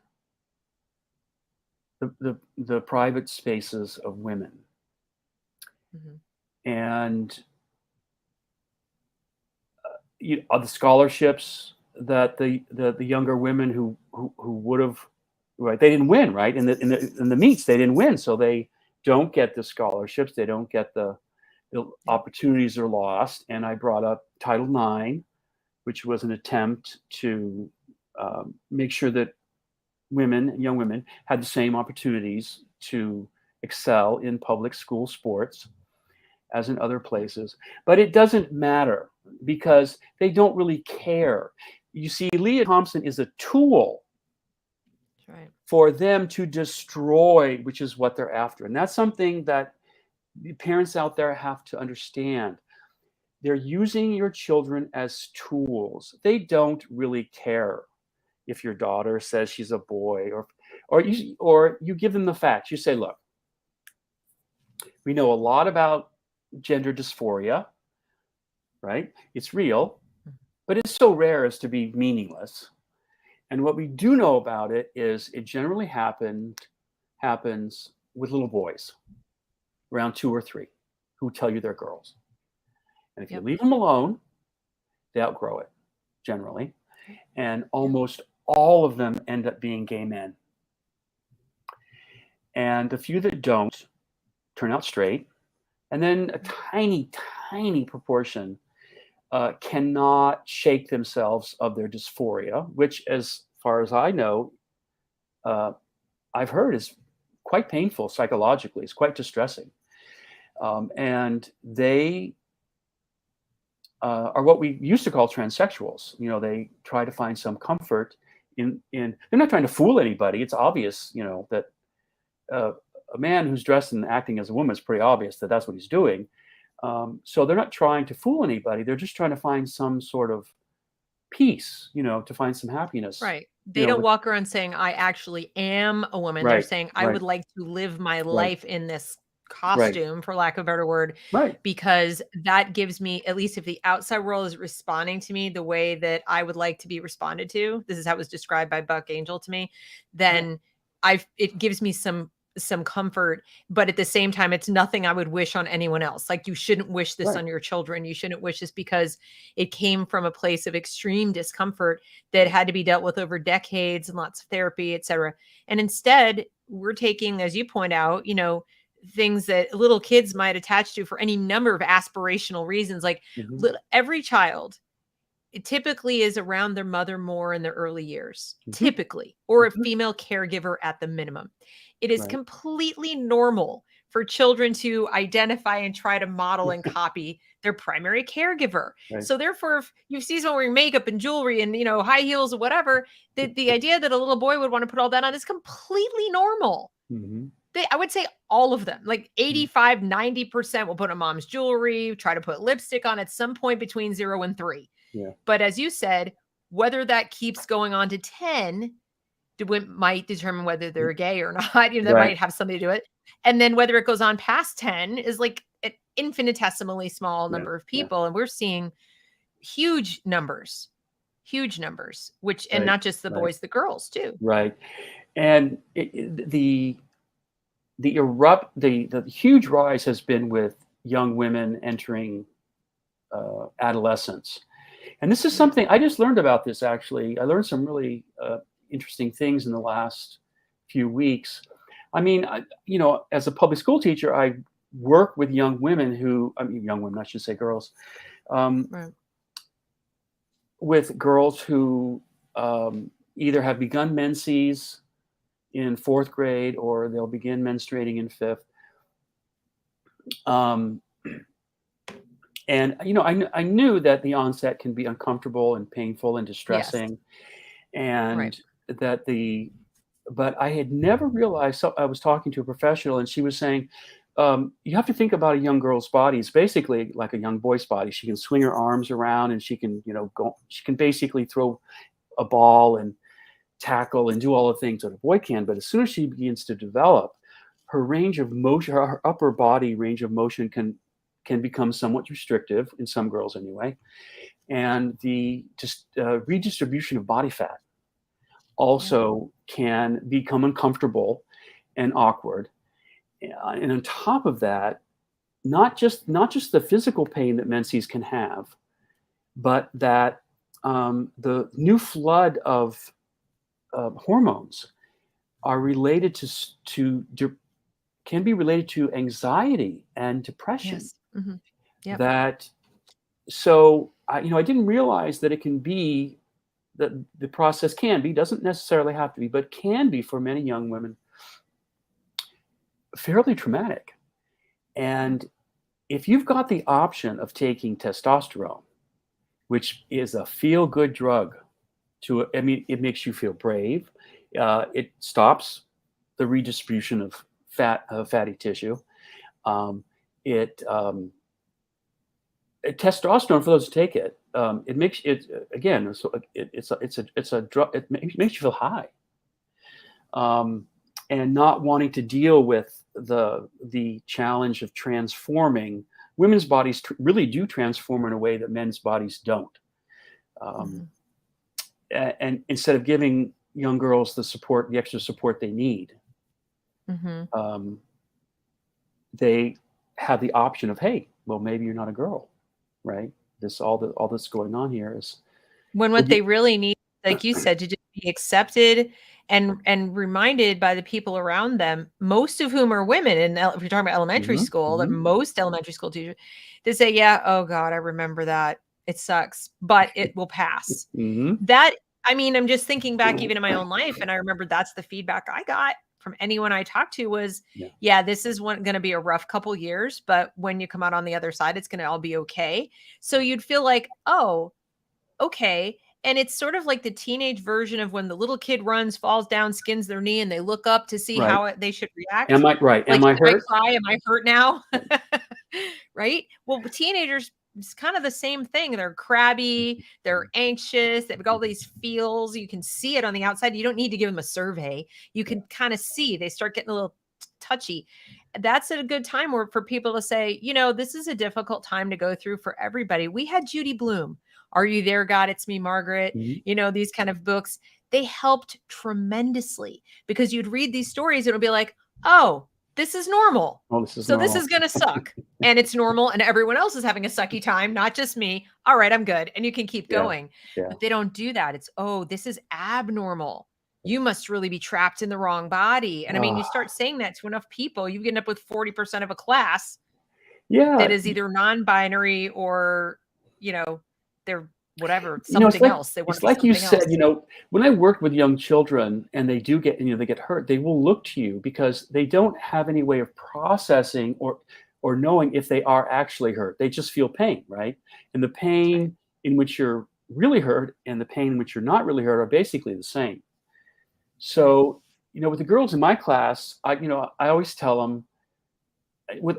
the private spaces of women? Mm-hmm. And the scholarships that the younger women who would have, right, they didn't win, right, in the meets, they didn't win, so they don't get the scholarships, they don't get the opportunities are lost. And I brought up Title IX, which was an attempt to make sure that young women had the same opportunities to excel in public school sports as in other places. But it doesn't matter, because they don't really care. You see, Leah Thompson is a tool for them to destroy, which is what they're after. And that's something that the parents out there have to understand. They're using your children as tools. They don't really care if your daughter says she's a boy, or you give them the facts. You say, look, we know a lot about gender dysphoria, right? It's real, but it's so rare as to be meaningless. And what we do know about it is it generally happens with little boys around 2 or 3 who tell you they're girls. And if you leave them alone, they outgrow it generally. And almost all of them end up being gay men. And the few that don't turn out straight. And then a tiny, tiny proportion cannot shake themselves of their dysphoria, which, as far as I know, I've heard is quite painful psychologically. It's quite distressing. And they are what we used to call transsexuals. They try to find some comfort in they're not trying to fool anybody. It's obvious, that a man who's dressed and acting as a woman is pretty obvious that that's what he's doing. So they're not trying to fool anybody. They're just trying to find some sort of peace, to find some happiness. Right. They don't walk around saying, I actually am a woman. Right, They're saying, I would like to live my life in this costume, for lack of a better word, because that gives me, at least if the outside world is responding to me the way that I would like to be responded to, this is how it was described by Buck Angel to me, then it gives me some some comfort, but at the same time, it's nothing I would wish on anyone else. Like, you shouldn't wish this Right. on your children. You shouldn't wish this, because it came from a place of extreme discomfort that had to be dealt with over decades and lots of therapy, et cetera. And instead, we're taking, as you point out, things that little kids might attach to for any number of aspirational reasons. Like, Mm-hmm. every child, it typically is around their mother more in their early years, Mm-hmm. typically, or a Mm-hmm. female caregiver at the minimum. It is Right. completely normal for children to identify and try to model and copy their primary caregiver. Right. So therefore, if you see someone wearing makeup and jewelry and high heels or whatever, the idea that a little boy would want to put all that on is completely normal. Mm-hmm. I would say all of them, like 85, 90% will put on mom's jewelry, try to put lipstick on at some point between 0 and 3. Yeah. But as you said, whether that keeps going on to 10 might determine whether they're gay or not. That Right. might have something to do it. And then whether it goes on past 10 is like an infinitesimally small number of Yeah. people. And we're seeing huge numbers, which, and Right. not just the boys, the girls too. Right. And the huge rise has been with young women entering adolescence. And this is something I just learned about this, actually. I learned some really interesting things in the last few weeks. I mean, as a public school teacher, I work with young women young women, I should say girls, Right. with girls who either have begun menses in 4th grade or they'll begin menstruating in 5th. And I knew that the onset can be uncomfortable and painful and distressing, and Right. but I had never realized. So I was talking to a professional, and she was saying, you have to think about a young girl's body. It's basically like a young boy's body. She can swing her arms around, and she can she can basically throw a ball and tackle and do all the things that a boy can. But as soon as she begins to develop, her range of motion, her upper body range of motion can become somewhat restrictive in some girls anyway. And the redistribution of body fat also can become uncomfortable and awkward. And on top of that, not just the physical pain that menses can have, but that the new flood of hormones are related can be related to anxiety and depression. Yes. Mm-hmm. Yep. So I didn't realize that it can be, that the process doesn't necessarily have to be, but can be for many young women fairly traumatic. And if you've got the option of taking testosterone, which is a feel-good drug, it makes you feel brave. It stops the redistribution of fatty tissue. Testosterone, for those who take it, it makes it again. So it's a drug. It makes you feel high, and not wanting to deal with the challenge of transforming. Women's bodies really do transform in a way that men's bodies don't. And instead of giving young girls the extra support they need, they have the option of, hey, well, maybe you're not a girl, right? All this going on here is when what they really need, like you said, to just be accepted and reminded by the people around them, most of whom are women. And if you're talking about elementary school, that most elementary school teachers, they say, yeah, oh God, I remember that. It sucks, but it will pass. That, I mean, I'm just thinking back even in my own life, and I remember that's the feedback I got from anyone I talked to was, yeah, this is going to be a rough couple years, but when you come out on the other side, it's going to all be okay. So you'd feel like, oh, okay. And it's sort of like the teenage version of when the little kid runs, falls down, skins their knee, and they look up to see how they should react. Am I right? Like, Am I hurt? I cry? Am I hurt now? Right? Well, teenagers, it's kind of the same thing. They're crabby, they're anxious, they've got all these feels. You can see it on the outside. You don't need to give them a survey. You can kind of see they start getting a little touchy. That's a good time for people to say, this is a difficult time to go through for everybody. We had Judy Blume, Are You There, God? It's Me, Margaret. These kind of books, they helped tremendously because you'd read these stories. It would be like, oh, this is normal. Oh, this is So this normal. is going to suck. And it's normal. And everyone else is having a sucky time, not just me. All right, I'm good. And you can keep Yeah, going. yeah, But they don't do that. It's, oh, this is abnormal. You must really be trapped in the wrong body. And I mean, you ah, start saying that to enough people, you end up with 40% of a class that yeah. is either non-binary or, you know, they're whatever, You know, it's something like else. They want it's to be like you something else. said. You know, when I work with young children and they do get, they get hurt, they will look to you because they don't have any way of processing or knowing if they are actually hurt. They just feel pain, right? And the That's right. pain in which you're really hurt and the pain in which you're not really hurt are basically the same. Right. So, with the girls in my class, I always tell them, with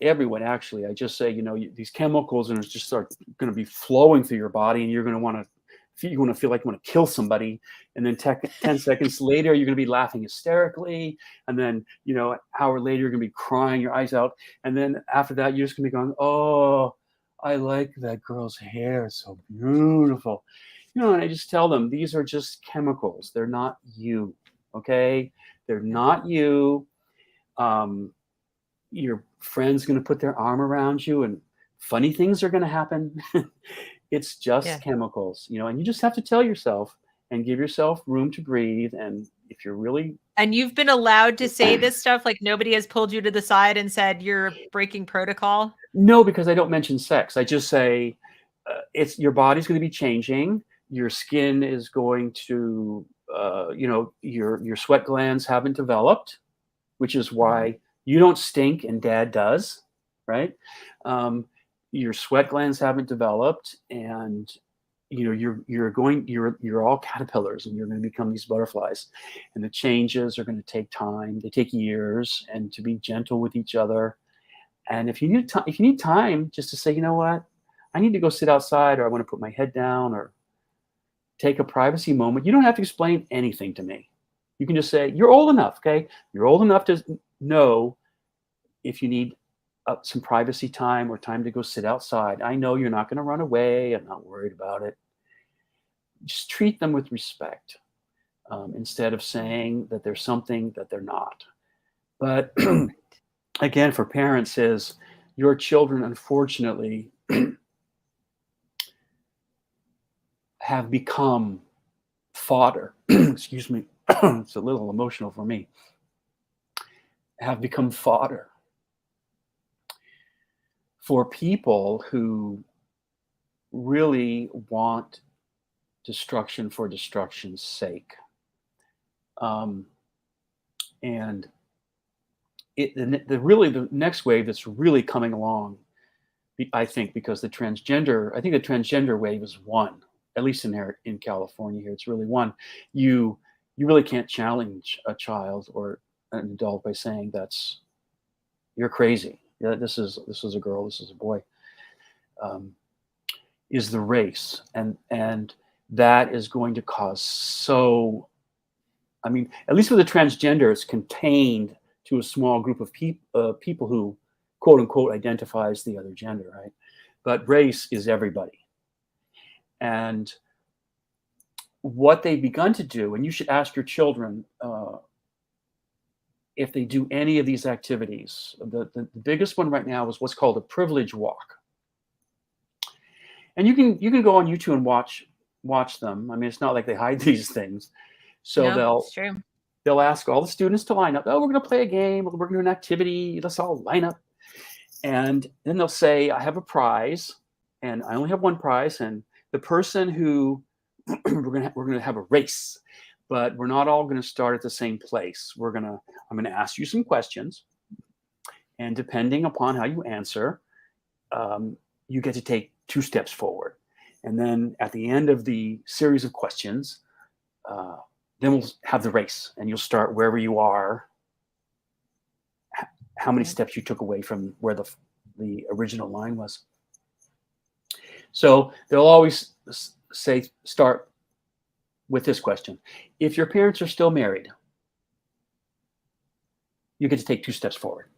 everyone actually, I just say, these chemicals and it's just start going to be flowing through your body, and you're going to feel like you want to kill somebody, and then 10 seconds later you're going to be laughing hysterically, and then an hour later you're going to be crying your eyes out, and then after that you're just going to be going, oh, I like that girl's hair, it's so beautiful. And I just tell them these are just chemicals, they're not you. Okay, they're Yeah. not you. um, your friend's going to put their arm around you and funny things are going to happen. It's just Yeah. chemicals, and you just have to tell yourself and give yourself room to breathe. And if you're really And you've been allowed to say this stuff, like nobody has pulled you to the side and said you're breaking protocol? no, because I don't mention sex. I just say it's your body's going to be changing. Your skin is going to, your sweat glands haven't developed, which is Mhm. why you don't stink and dad does, right? Um, your sweat glands haven't developed, and you're all caterpillars, and you're going to become these butterflies, and the changes are going to take time. They take years, and to be gentle with each other. And if you need time just to say, you know what, I need to go sit outside, or I want to put my head down, or take a privacy moment. You don't have to explain anything to me. You can just say, you're old enough, okay? You're old enough to know if you need some privacy time or time to go sit outside. I know you're not going to run away. I'm not worried about it. Just treat them with respect, instead of Right. saying that there's something that they're not. But Right. again, for parents, is your children, unfortunately, have become fodder. Excuse me. It's a little emotional for me. Have become fodder for people who really want destruction for destruction's sake. Um, and the next wave that's really coming along, I think, because I think the transgender wave is one, at least in California here, it's really one. You really can't challenge a child or an adult by saying you're crazy. Yeah, this is a girl, this is a boy. Um, is the race, and that is going to cause so. I mean, at least with a transgender, it's contained to a small group of people who, quote unquote, identifies the other gender, right? But race is everybody. And what they've begun to do, and you should ask your children if they do any of these activities. The biggest one right now is what's called a privilege walk. And you can go on YouTube and watch them. I mean, it's not like they hide these things. So No, they'll it's true. they'll ask all the students to line up. Oh, we're going to play a game. We're going to do an activity. Let's all line up. And then they'll say, I have a prize, and I only have one prize. And the person who we're going to have a race, but we're not all going to start at the same place. I'm going to ask you some questions, and depending upon how you answer, you get to take 2 steps forward. And then at the end of the series of questions, uh, then we'll have the race, and you'll start wherever you are, how many Right. steps you took away from where the original line was. So they'll always start with this question: if your parents are still married, you get to take 2 steps forward.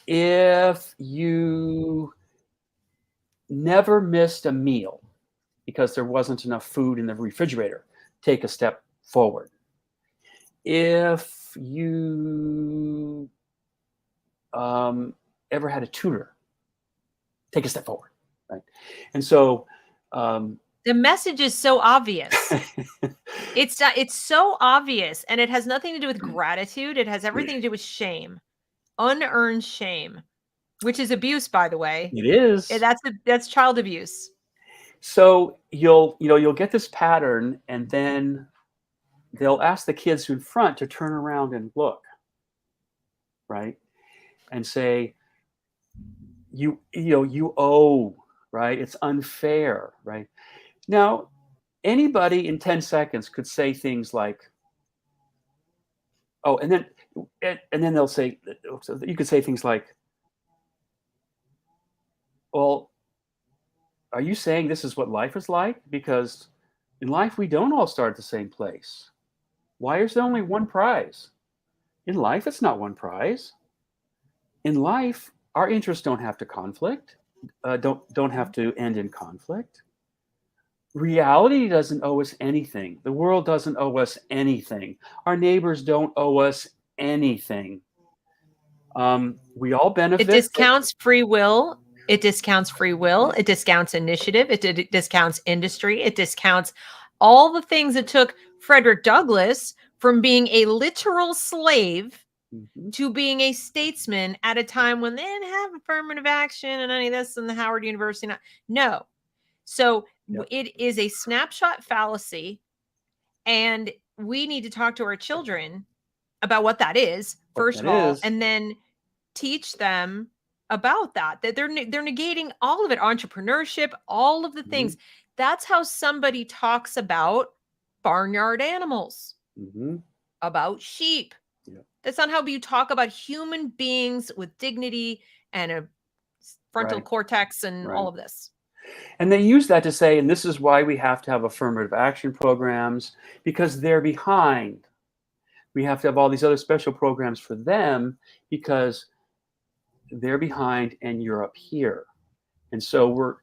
If you never missed a meal because there wasn't enough food in the refrigerator, take a step forward. If you ever had a tutor, take a step forward, right? And so the message is so obvious. It's so obvious, and it has nothing to do with gratitude. It has everything to do with shame, unearned shame, which is abuse, by the way. it is. That's child abuse. So you'll get this pattern, and then they'll ask the kids in front to turn around and look, right? And say, you owe, right? It's unfair, right? Now, anybody in 10 seconds could say things like, oh, and then they'll say, so you could say things like, well, are you saying this is what life is like? Because in life, we don't all start at the same place. Why is there only one prize? In life, it's not one prize. In life, our interests don't have to conflict, don't have to end in conflict. Reality doesn't owe us anything. The world doesn't owe us anything. Our neighbors don't owe us anything. We all benefit. It discounts free will. It discounts free will. It discounts initiative. It discounts industry. It discounts all the things that took Frederick Douglass from being a literal slave to being a statesman at a time when they didn't have affirmative action and any of this in the Howard University. No. So it is a snapshot fallacy, and we need to talk to our children about what that is, first of all, and then teach them about that they're negating all of it, entrepreneurship, all of the things. That's how somebody talks about barnyard animals, about sheep. That's not how you talk about human beings with dignity and a frontal cortex and all of this. And they use that to say, and this is why we have to have affirmative action programs, because they're behind. We have to have all these other special programs for them because they're behind and you're up here. And so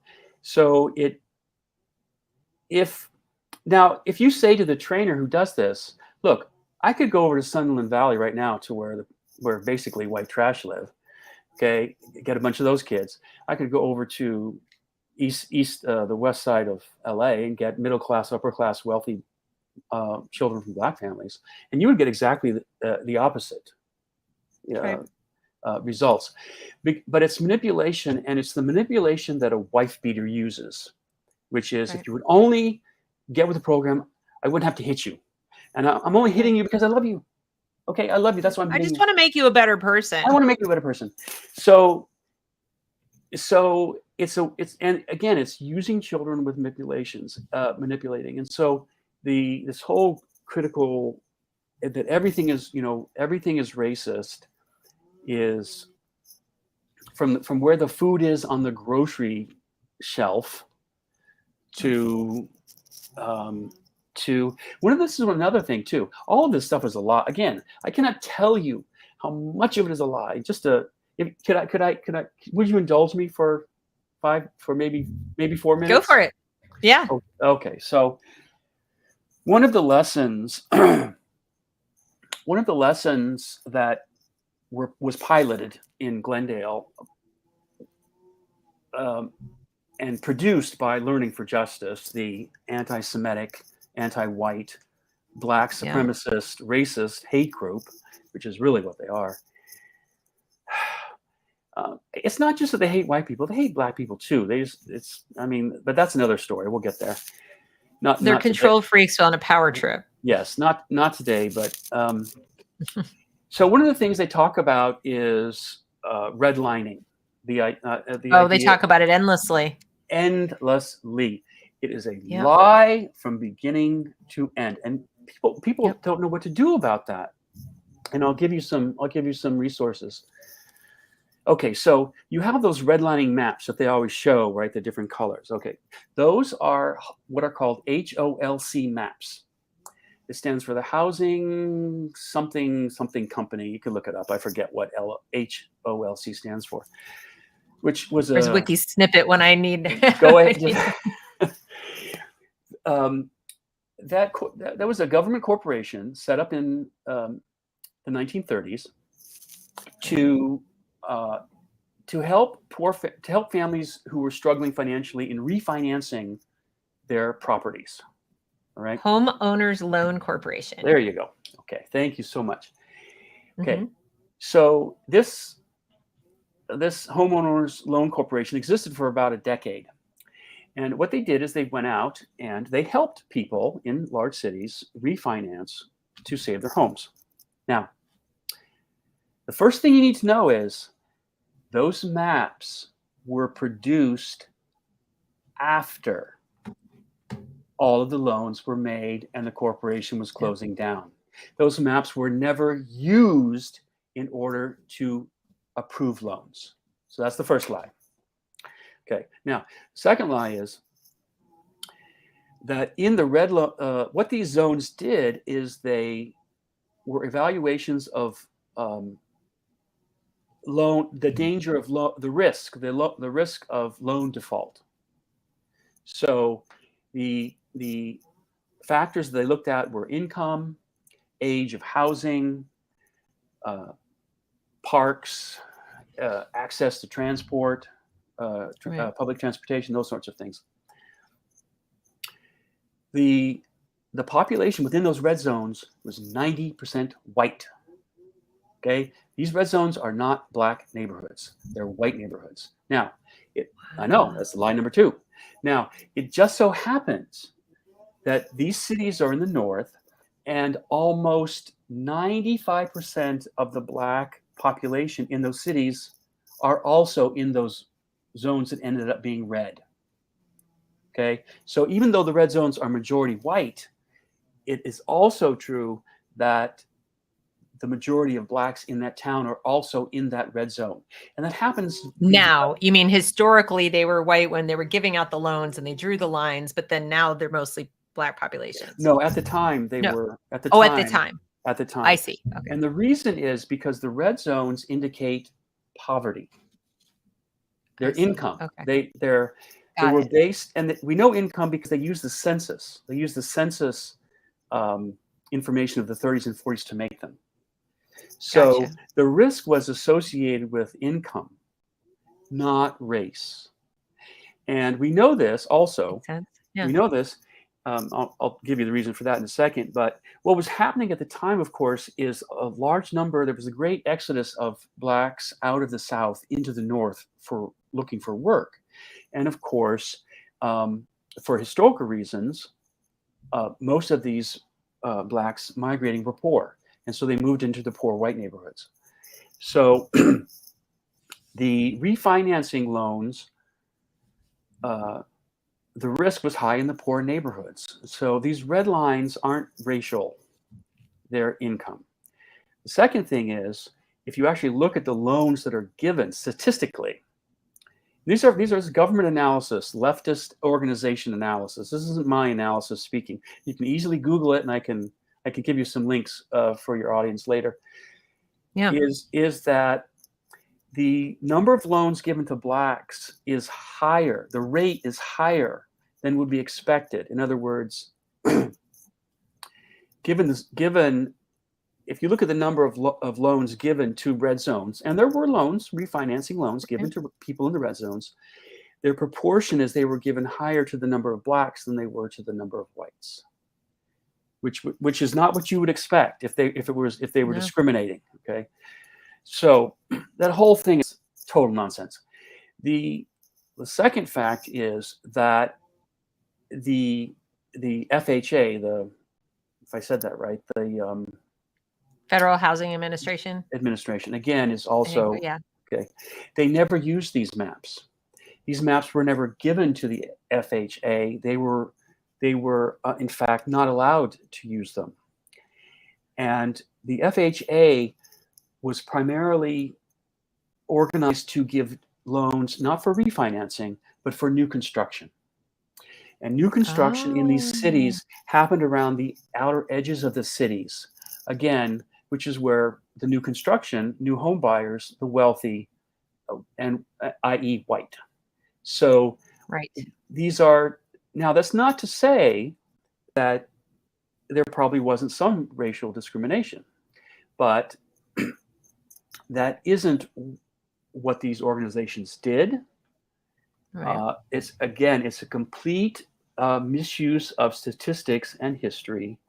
if you say to the trainer who does this, look, I could go over to Sunderland Valley right now to where basically white trash live, okay, get a bunch of those kids. I could go over to the west side of LA and get middle class, upper class, wealthy children from Black families, and you would get exactly the opposite results. But it's manipulation, and it's the manipulation that a wife beater uses, which is if you would only get with the program, I wouldn't have to hit you, and I'm only hitting you because I love you. Okay, I love you. That's why I just want to make you a better person. I want to make you a better person. So and again, it's using children with manipulating. And so this whole critical that everything is racist is from where the food is on the grocery shelf to this is another thing too. All of this stuff is a lie. Again, I cannot tell you how much of it is a lie. Could I would you indulge me for maybe 4 minutes? Go for it. Yeah. Oh, okay. So one of the lessons that was piloted in Glendale and produced by Learning for Justice, the anti-Semitic, anti-white, Black supremacist, racist hate group, which is really what they are. It's not just that they hate white people; they hate Black people too. But that's another story. We'll get there. They're control freaks on a power trip. Yes, not today, but so one of the things they talk about is redlining. They talk about it endlessly. Endlessly, it is a lie from beginning to end, and people don't know what to do about that. And I'll give you some resources. Okay, so you have those redlining maps that they always show, right? The different colors. Okay, those are what are called HOLC maps. It stands for the Housing something Company. You can look it up. I forget what HOLC stands for. Which was There's a wiki snippet when I need. Go ahead. That was a government corporation set up in the 1930s to help families who were struggling financially in refinancing their properties. All right. Homeowners Loan Corporation. There you go. Okay. Thank you so much. Okay. Mm-hmm. So this homeowners loan corporation existed for about a decade. And what they did is they went out and they helped people in large cities refinance to save their homes. Now, the first thing you need to know is those maps were produced after all of the loans were made and the corporation was closing down. Those maps were never used in order to approve loans. So that's the first lie. Okay. Now, second lie is that in the what these zones did is they were evaluations of the danger of the risk of loan default. So the factors they looked at were income, age of housing, parks, access to transport, public transportation, those sorts of things. The population within those red zones was 90% white. Okay, these red zones are not black neighborhoods; they're white neighborhoods. Now, I know that's lie number two. Now, it just so happens that these cities are in the north, and almost 95% of the black population in those cities are also in those zones that ended up being red. Okay, so even though the red zones are majority white, it is also true that the majority of blacks in that town are also in that red zone. And that happens now. You mean historically they were white when they were giving out the loans and they drew the lines, but then now they're mostly black populations? No, at the time they were. At the time. I see. Okay. And the reason is because the red zones indicate poverty. Their income. Okay. They were based, and we know income because they use the census. They use the census information of the 30s and 40s to make them. So Gotcha. the risk was associated with income, not race. And we know this also. Makes sense. Yeah. We know this. I'll give you the reason for that in a second. But what was happening at the time, of course, is a large number. There was a great exodus of blacks out of the South into the North for looking for work. And of course, for historical reasons, most of these blacks migrating were poor. And so they moved into the poor white neighborhoods. So the refinancing loans, the risk was high in the poor neighborhoods. So these red lines aren't racial, they're income. The second thing is, if you actually look at the loans that are given statistically, these are government analysis, leftist organization analysis. This isn't my analysis speaking. You can easily Google it, and I can give you some links for your audience later. Yeah. Is that the number of loans given to blacks is higher. The rate is higher than would be expected. In other words, given if you look at the number of loans given to red zones, and there were loans, refinancing loans given to people in the red zones, their proportion is they were given higher to the number of blacks than they were to the number of whites, which is not what you would expect if they were discriminating. Okay, so that whole thing is total nonsense. The second fact is that the FHA, if I said that right, the Federal Housing Administration again is also okay. They never used these maps. These maps were never given to the FHA. They were in fact not allowed to use them. And the FHA was primarily organized to give loans not for refinancing, but for new construction. And new construction in these cities happened around the outer edges of the cities. Again, which is where the new construction, new home buyers, the wealthy, and i.e. white. So these are, now that's not to say that there probably wasn't some racial discrimination, But that isn't what these organizations did. Right. It's a complete misuse of statistics and history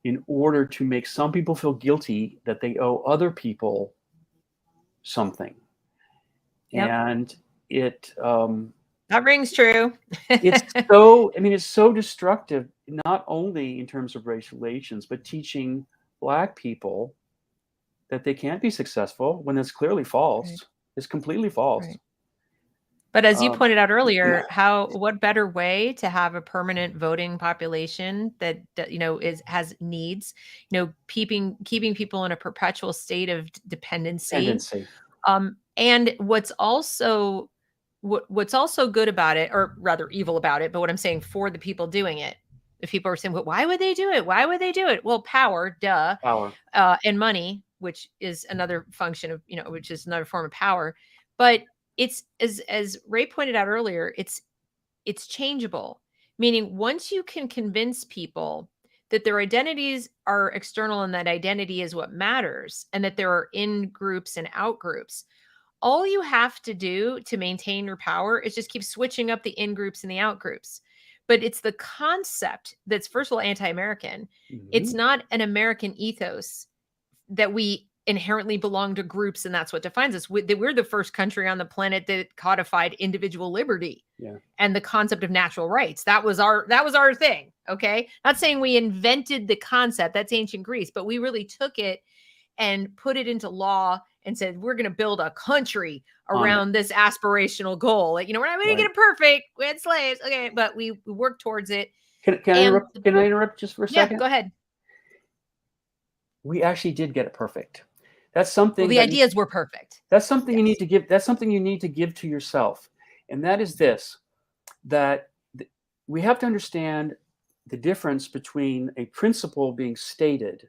in order to make some people feel guilty that they owe other people something. Yep. And That rings true. it's so destructive, not only in terms of race relations, but teaching Black people that they can't be successful when it's clearly false. Right. It's completely false. Right. But as you Um, pointed out earlier, what better way to have a permanent voting population that has needs, keeping people in a perpetual state of dependency. Tendency. And what's also good about it, or rather evil about it, but what I'm saying for the people doing it, if people are saying, well, why would they do it? Why would they do it? Well, power, duh. Power. And money, which is another function of, which is another form of power. But it's as Ray pointed out earlier, it's changeable, meaning once you can convince people that their identities are external and that identity is what matters, and that there are in groups and out groups, all you have to do to maintain your power is just keep switching up the in groups and the out groups. But it's the concept that's, first of all, anti-American. Mm-hmm. It's not an American ethos that we inherently belong to groups and that's what defines us. We're the first country on the planet that codified individual liberty and the concept of natural rights. That was our thing. Okay. Not saying we invented the concept, that's ancient Greece, but we really took it and put it into law and said, we're going to build a country around this aspirational goal. Like, we're not going to get it perfect. We had slaves. Okay. But we worked towards it. Can I interrupt just for a second? Yeah, go ahead. We actually did get it perfect. That's something. Well, the ideas were perfect. That's something you need to give. That's something you need to give to yourself, and that is this: that we have to understand the difference between a principle being stated,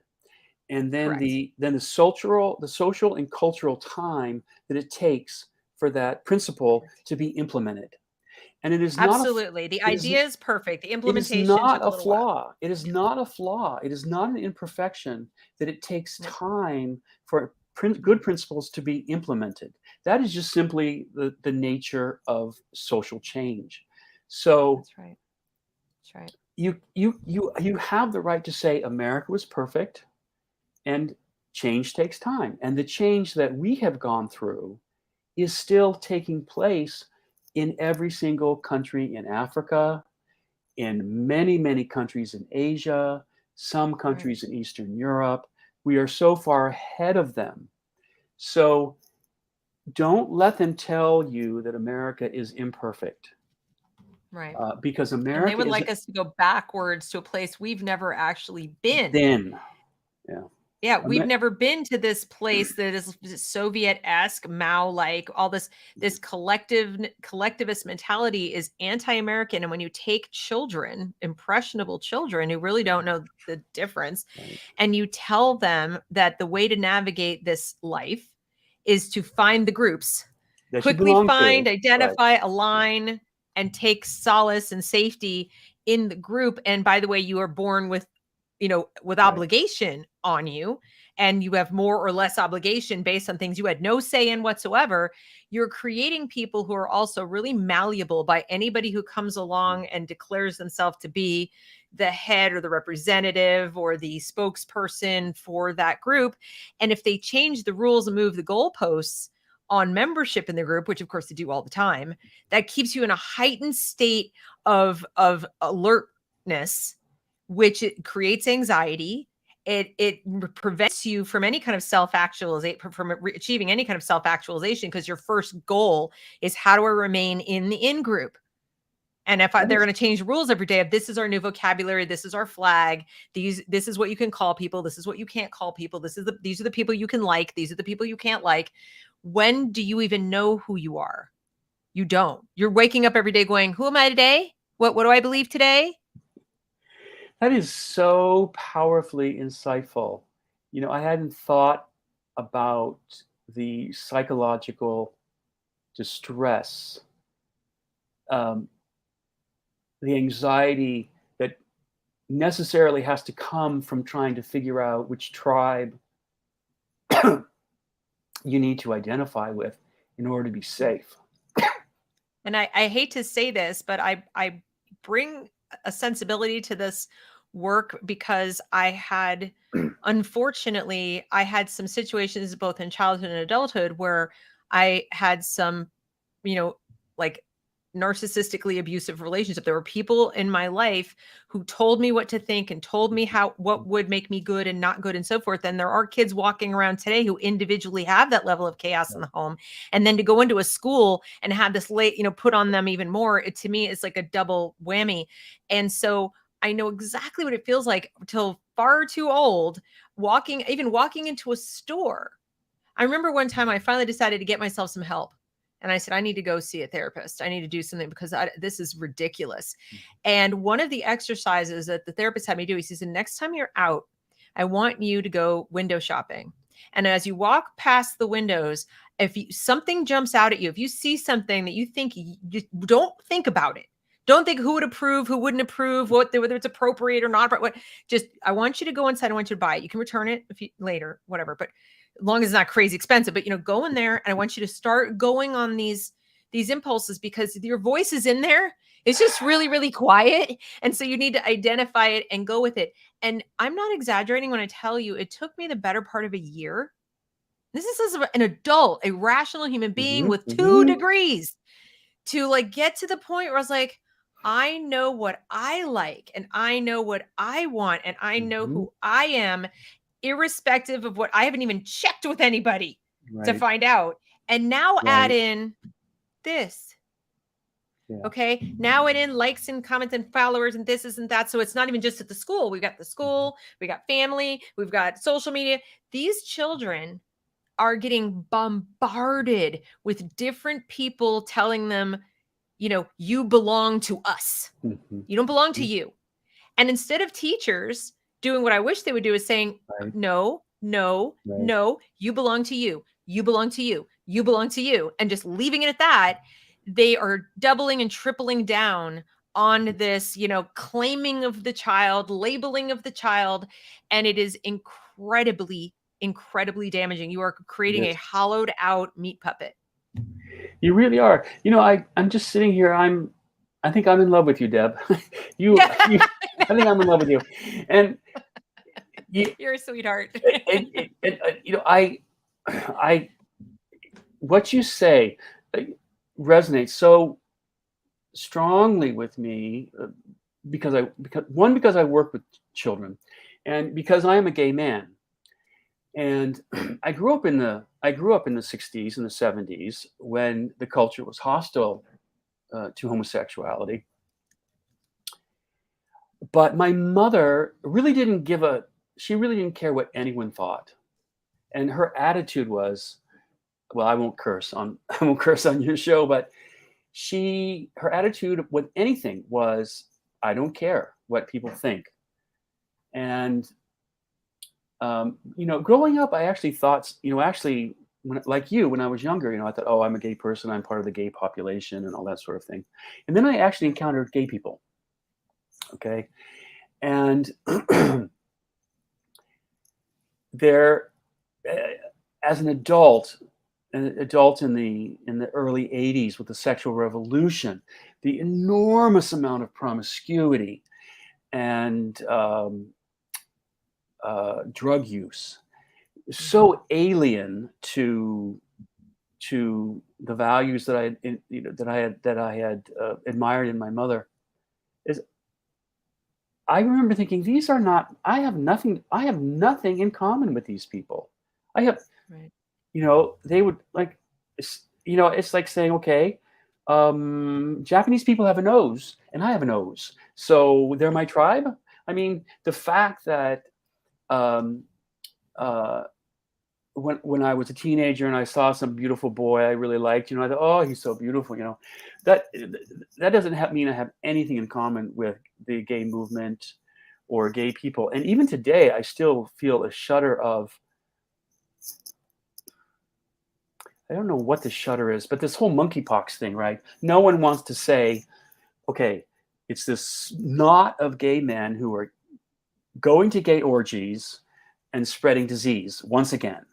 and then the social and cultural time that it takes for that principle to be implemented. And it is absolutely the idea is perfect. The implementation is not took a flaw. while. It is not a flaw. It is not an imperfection that it takes time for good principles to be implemented. That is just simply the nature of social change. So that's right. That's right. You have the right to say America was perfect, and change takes time. And the change that we have gone through is still taking place in every single country in Africa, in many, many countries in Asia, some countries in Eastern Europe. We are so far ahead of them. So don't let them tell you that America is imperfect. Right. Because America, and they would like us to go backwards to a place we've never actually been. Yeah, we've never been to this place that is Soviet-esque, Mao-like. All this collectivist mentality is anti-American. And when you take children, impressionable children who really don't know the difference, and you tell them that the way to navigate this life is to find the groups, quickly find, identify, align, and take solace and safety in the group. And by the way, you are born with obligation on you, and you have more or less obligation based on things you had no say in whatsoever. You're creating people who are also really malleable by anybody who comes along and declares themselves to be the head or the representative or the spokesperson for that group. And if they change the rules and move the goalposts on membership in the group, which of course they do all the time, that keeps you in a heightened state of alertness, which it creates anxiety. It prevents you from any kind of self-actualization, from achieving any kind of self-actualization, because your first goal is, how do I remain in the in-group? And if they're going to change the rules every day of, this is our new vocabulary, this is our flag, this is what you can call people, this is what you can't call people, these are the people you can like, these are the people you can't like. When do you even know who you are? You don't. You're waking up every day going, who am I today? What do I believe today? That is so powerfully insightful. I hadn't thought about the psychological distress, the anxiety that necessarily has to come from trying to figure out which tribe you need to identify with in order to be safe. And I hate to say this, but I bring a sensibility to this work because unfortunately, I had some situations both in childhood and adulthood where I had some, like narcissistically abusive relationship. There were people in my life who told me what to think and told me what would make me good and not good and so forth. And there are kids walking around today who individually have that level of chaos in the home. And then to go into a school and have this put on them even more, to me, it's like a double whammy. And so I know exactly what it feels like till far too old, walking into a store. I remember one time I finally decided to get myself some help. And I said, I need to go see a therapist. I need to do something because this is ridiculous. And one of the exercises that the therapist had me do, he says, the next time you're out, I want you to go window shopping. And as you walk past the windows, if something jumps out at you, if you see something that you think, you don't think about it. Don't think who would approve, who wouldn't approve, whether it's appropriate or not. But I want you to go inside. I want you to buy it. You can return it later, whatever. But as long as it's not crazy expensive, but go in there and I want you to start going on these impulses because your voice is in there. It's just really, really quiet. And so you need to identify it and go with it. And I'm not exaggerating when I tell you, it took me the better part of a year. This is as an adult, a rational human being with 2 degrees to get to the point where I was like, I know what I like and I know what I want and I know who I am, irrespective of what I haven't even checked with anybody to find out. And now add in this. Yeah. Okay. Now add in likes and comments and followers and this isn't that. So it's not even just at the school. We've got the school, we got family, we've got social media. These children are getting bombarded with different people telling them, you belong to us. You don't belong to you. And instead of teachers doing what I wish they would do is saying, no, you belong to you. You belong to you. You belong to you. And just leaving it at that, they are doubling and tripling down on this, claiming of the child, labeling of the child. And it is incredibly, incredibly damaging. You are creating a hollowed out meat puppet. You really are. I'm just sitting here. I think I'm in love with you, Deb. I think I'm in love with you. And you're a sweetheart. What you say resonates so strongly with me because I work with children, and because I am a gay man. And I grew up in the 60s and the 70s when the culture was hostile to homosexuality. But my mother really didn't care what anyone thought. And her attitude was, well, I won't curse on your show, but her attitude with anything was, I don't care what people think. And growing up, I actually thought, when I was younger, I thought, oh, I'm a gay person. I'm part of the gay population and all that sort of thing. And then I actually encountered gay people. Okay. And as an adult in the early 80s with the sexual revolution, the enormous amount of promiscuity and drug use, so alien to the values that I had admired in my mother, is I remember thinking, I have nothing in common with these people. I have, they would it's like saying, okay, Japanese people have a nose and I have a nose, so they're my tribe. I mean, the fact that when I was a teenager and I saw some beautiful boy I really liked, I thought, oh, he's so beautiful, that doesn't mean I have anything in common with the gay movement or gay people. And even today, I still feel a shudder of, I don't know what the shudder is, but this whole monkeypox thing, right? No one wants to say, okay, it's this knot of gay men who are going to gay orgies and spreading disease once again.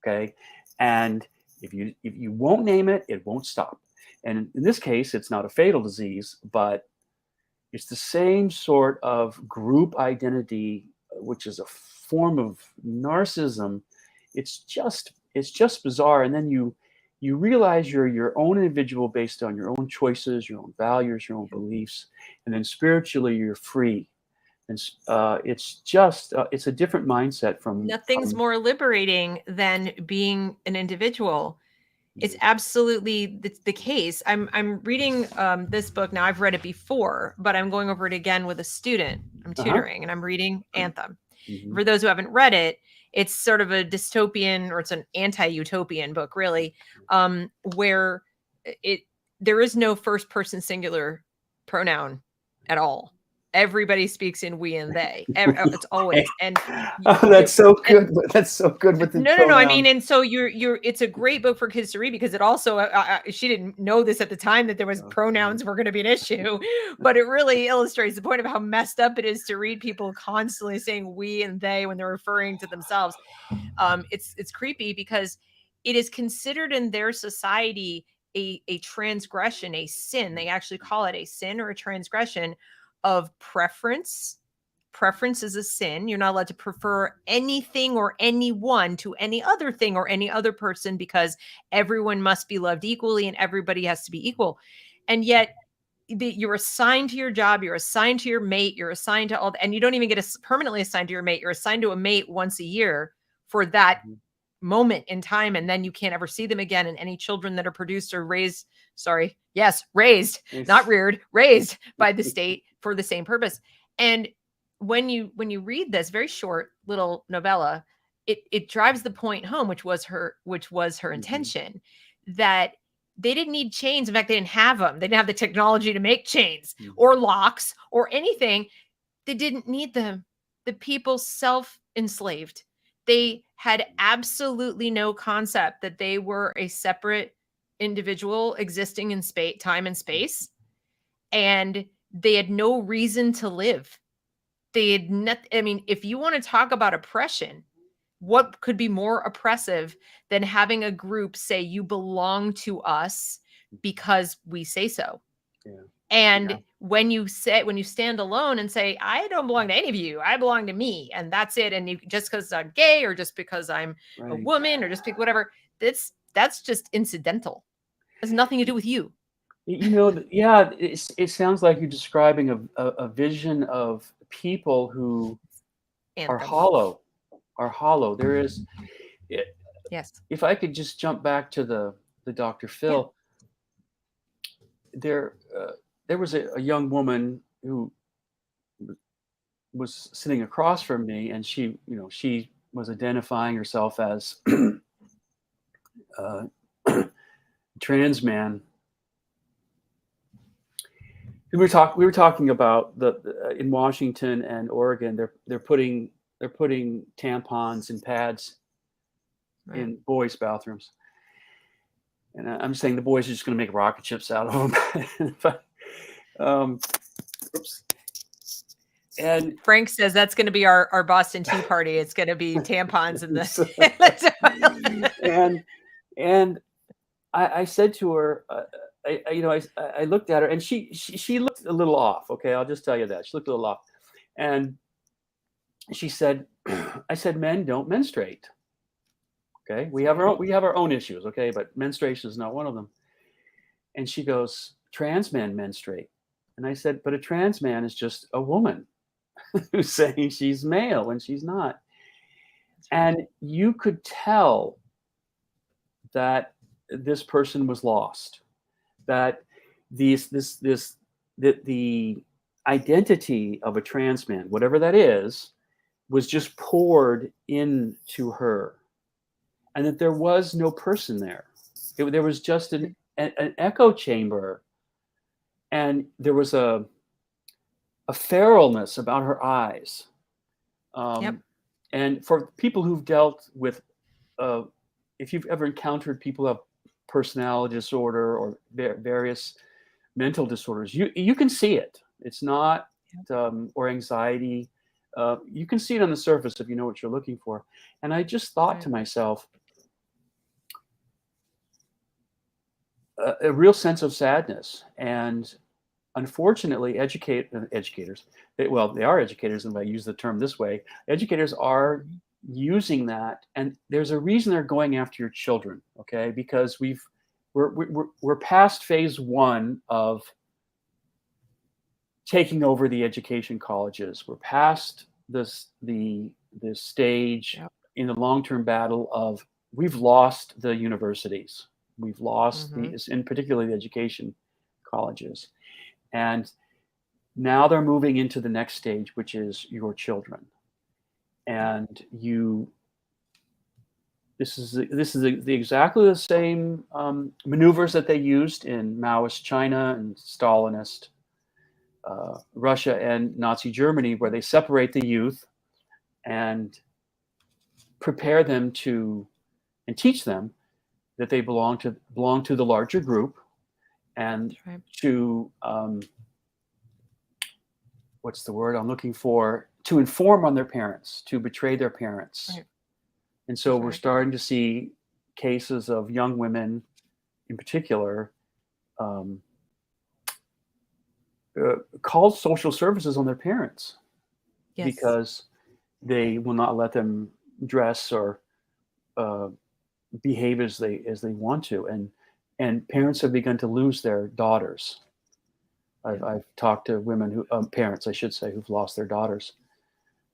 Okay. And if you won't name it, it won't stop. And in this case, it's not a fatal disease, but it's the same sort of group identity, which is a form of narcissism. It's just bizarre. And then you realize you're your own individual based on your own choices, your own values, your own beliefs, and then spiritually you're free. And it's a different mindset from Nothing's more liberating than being an individual. It's absolutely the case. I'm reading this book now. I've read it before, but I'm going over it again with a student. I'm tutoring, and I'm reading Anthem. For those who haven't read it, it's sort of a dystopian, or it's an anti-utopian book, really, where there is no first person singular pronoun at all. Everybody speaks in we and they. It's always. And that's so good. That's so good with the no. I mean, and so it's a great book for kids to read, because it also, she didn't know this at the time that there was pronouns were going to be an issue, but it really illustrates the point of how messed up it is to read people constantly saying we and they when they're referring to themselves. It's creepy, because it is considered in their society a transgression, a sin. They actually call it a sin or a transgression of preference. Preference is a sin. You're not allowed to prefer anything or anyone to any other thing or any other person, because everyone must be loved equally and everybody has to be equal. And yet you're assigned to your job, you're assigned to your mate, you're assigned to all, and you don't even get permanently assigned to your mate. You're assigned to a mate once a year for that moment in time, and then you can't ever see them again. And any children that are produced or raised, raised, not reared, raised by the state for the same purpose. And when you read this very short little novella, it drives the point home, which was her intention, that they didn't need chains. In fact, they didn't have them. They didn't have the technology to make chains or locks or anything. They didn't need them. The people self-enslaved. They had absolutely no concept that they were a separate individual existing in time and space. And they had no reason to live. They had not, I mean, if you want to talk about oppression, what could be more oppressive than having a group say you belong to us because we say so? Yeah. And when you stand alone and say, I don't belong to any of you, I belong to me, and that's it. And you, just because I'm gay, or just because I'm a woman, or just whatever, that's just incidental. It has nothing to do with you. It sounds like you're describing a vision of people who are hollow. There is, yes. If I could just jump back to the Dr. Phil, there was a young woman who was sitting across from me, and she was identifying herself as trans man. We were talking about in Washington and Oregon, they're putting tampons and pads in boys' bathrooms, and I'm saying the boys are just going to make rocket ships out of them. But, oops. And Frank says that's going to be our Boston Tea Party. It's going to be tampons in the and I said to her, I looked at her, and she looked a little off. Okay, I'll just tell you that she looked a little off, and she said, "I said men don't menstruate. Okay, we have our own issues. Okay, but menstruation is not one of them." And she goes, "Trans men menstruate," and I said, "But a trans man is just a woman who's saying she's male when she's not." And you could tell that this person was lost. That the identity of a trans man, whatever that is, was just poured into her, and that there was no person there. There was just an echo chamber, and there was a feralness about her eyes. And for people who've dealt with, if you've ever encountered people who have personality disorder or various mental disorders, you can see it. It's not, or anxiety. You can see it on the surface if you know what you're looking for. And I just thought to myself, a real sense of sadness. And unfortunately, educators, they are educators, and if I use the term this way, educators are using that, and there's a reason they're going after your children, okay? Because we're past phase one of taking over the education colleges. We're past the stage Yep. in the long-term battle of we've lost the universities. We've lost in particularly the education colleges. And now they're moving into the next stage, which is your children. And this is exactly the same maneuvers that they used in Maoist China and Stalinist Russia and Nazi Germany, where they separate the youth and prepare them and teach them that they belong to the larger group, and to what's the word I'm looking for? To inform on their parents, to betray their parents. Right. And so we're starting to see cases of young women, in particular, call social services on their parents because they will not let them dress or behave as they want to, and parents have begun to lose their daughters. I've talked to women parents, I should say, who've lost their daughters.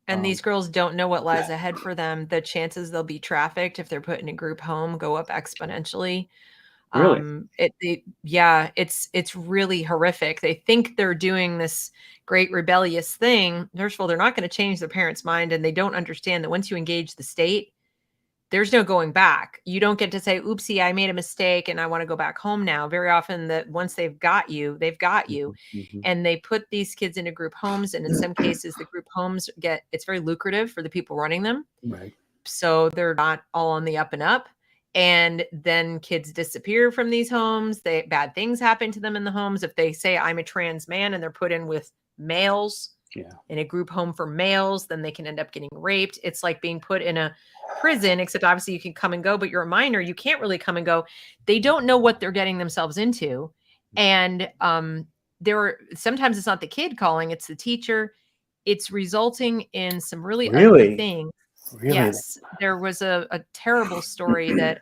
And these girls don't know what lies ahead for them. The chances they'll be trafficked if they're put in a group home go up exponentially. Really? It's really horrific. They think they're doing this great rebellious thing. First of all, they're not going to change their parents' mind, and they don't understand that once you engage the state, there's no going back. You don't get to say, oopsie, I made a mistake and I want to go back home now. Very often that once they've got you. Mm-hmm. And they put these kids into group homes. And in some cases, the group homes it's very lucrative for the people running them. Right. So they're not all on the up and up. And then kids disappear from these homes. Bad things happen to them in the homes. If they say I'm a trans man and they're put in with males in a group home for males, then they can end up getting raped. It's like being put in a prison, except obviously you can come and go, but you're a minor. You can't really come and go. They don't know what they're getting themselves into. And sometimes it's not the kid calling, it's the teacher. It's resulting in some really ugly things. Really? Yes. There was a terrible story that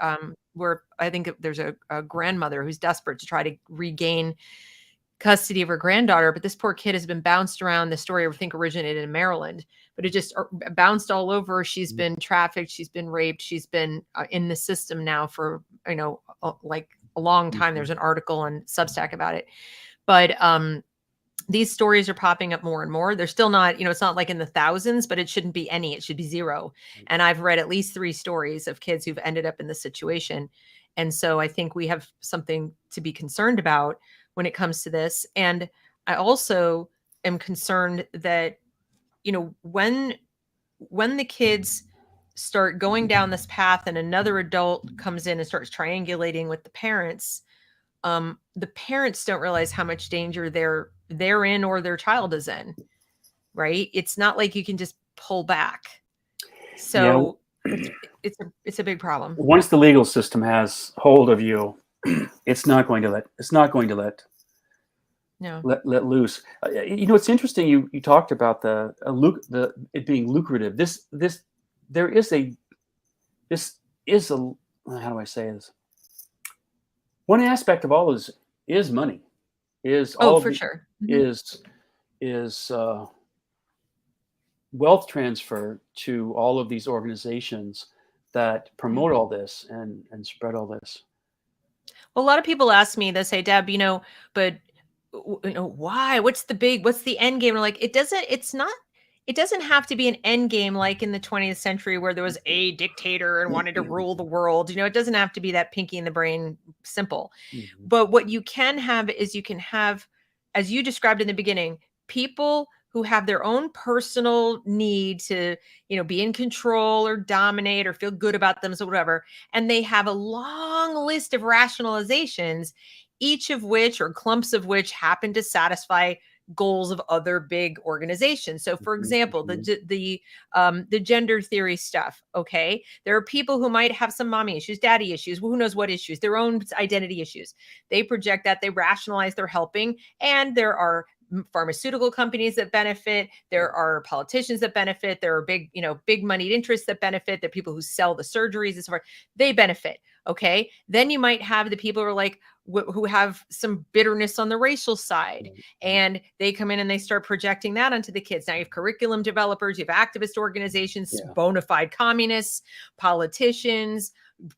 where I think there's a grandmother who's desperate to try to regain custody of her granddaughter, but this poor kid has been bounced around. The story, I think, originated in Maryland, but it just bounced all over. She's been trafficked. She's been raped. She's been in the system now for, like a long time. There's an article on Substack about it, but these stories are popping up more and more. They're still not, it's not like in the thousands, but it shouldn't be any. It should be zero. And I've read at least 3 stories of kids who've ended up in this situation. And so I think we have something to be concerned about when it comes to this. And I also am concerned that, when the kids start going down this path and another adult comes in and starts triangulating with the parents don't realize how much danger they're in or their child is in, right? It's not like you can just pull back. So it's a big problem. Once the legal system has hold of you, it's not going to let loose. It's interesting. You talked about it being lucrative. This is how do I say this? One aspect of all is money. Sure. Is wealth transfer to all of these organizations that promote all this and spread all this. Well, a lot of people ask me, they say, Deb, but why? What's the end game? And like, it doesn't have to be an end game like in the 20th century where there was a dictator and wanted to rule the world. It doesn't have to be that pinky in the brain simple. Mm-hmm. But what you can have is as you described in the beginning, people who have their own personal need to, be in control or dominate or feel good about themselves or whatever. And they have a long list of rationalizations, each of which or clumps of which happen to satisfy goals of other big organizations. So, for example, the gender theory stuff. Okay, there are people who might have some mommy issues, daddy issues, who knows what issues, their own identity issues. They project that, they rationalize they're helping, and there are pharmaceutical companies that benefit, there are politicians that benefit, there are big moneyed interests that benefit, there are people who sell the surgeries and so forth, they benefit. Okay, then you might have the people who are like who have some bitterness on the racial side, and they come in and they start projecting that onto the kids. Now you have curriculum developers, you have activist organizations, bona fide communists, politicians,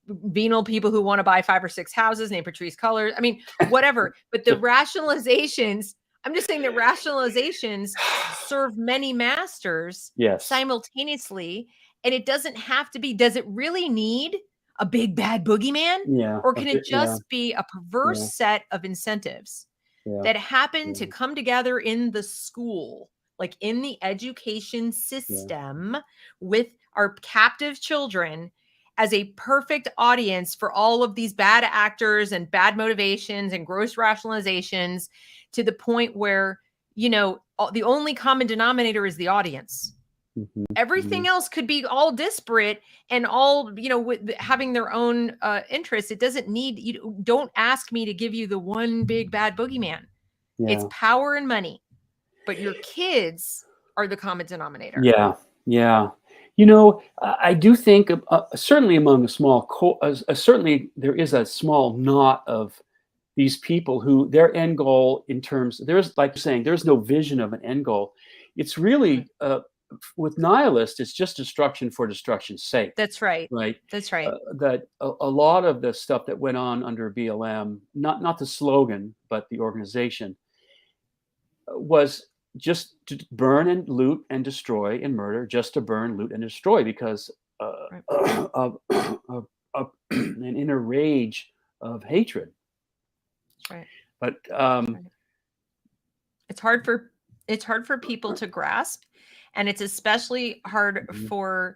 venal people who want to buy 5 or 6 houses, name Patrice Cullors, I mean, whatever. But the rationalizations, I'm just saying that rationalizations serve many masters simultaneously. And it doesn't have to be, does it really need a big bad boogeyman? Or can it just be a perverse set of incentives that happen to come together in the school, like in the education system with our captive children as a perfect audience for all of these bad actors and bad motivations and gross rationalizations, to the point where, the only common denominator is the audience. Everything else could be all disparate and all, with having their own interests. It doesn't need, you don't ask me to give you the one big bad boogeyman. It's power and money, but your kids are the common denominator. Yeah. I do think certainly among a small, certainly there is a small knot of these people who their end goal in terms, there's, like you're saying, there's no vision of an end goal. It's really, with nihilists, it's just destruction for destruction's sake. That's right. Right. That's right. That a lot of the stuff that went on under BLM, not the slogan, but the organization, was just to burn and loot and destroy and murder, just to burn, loot, and destroy, because of an inner rage of hatred. Right. But it's hard for people to grasp, and it's especially hard for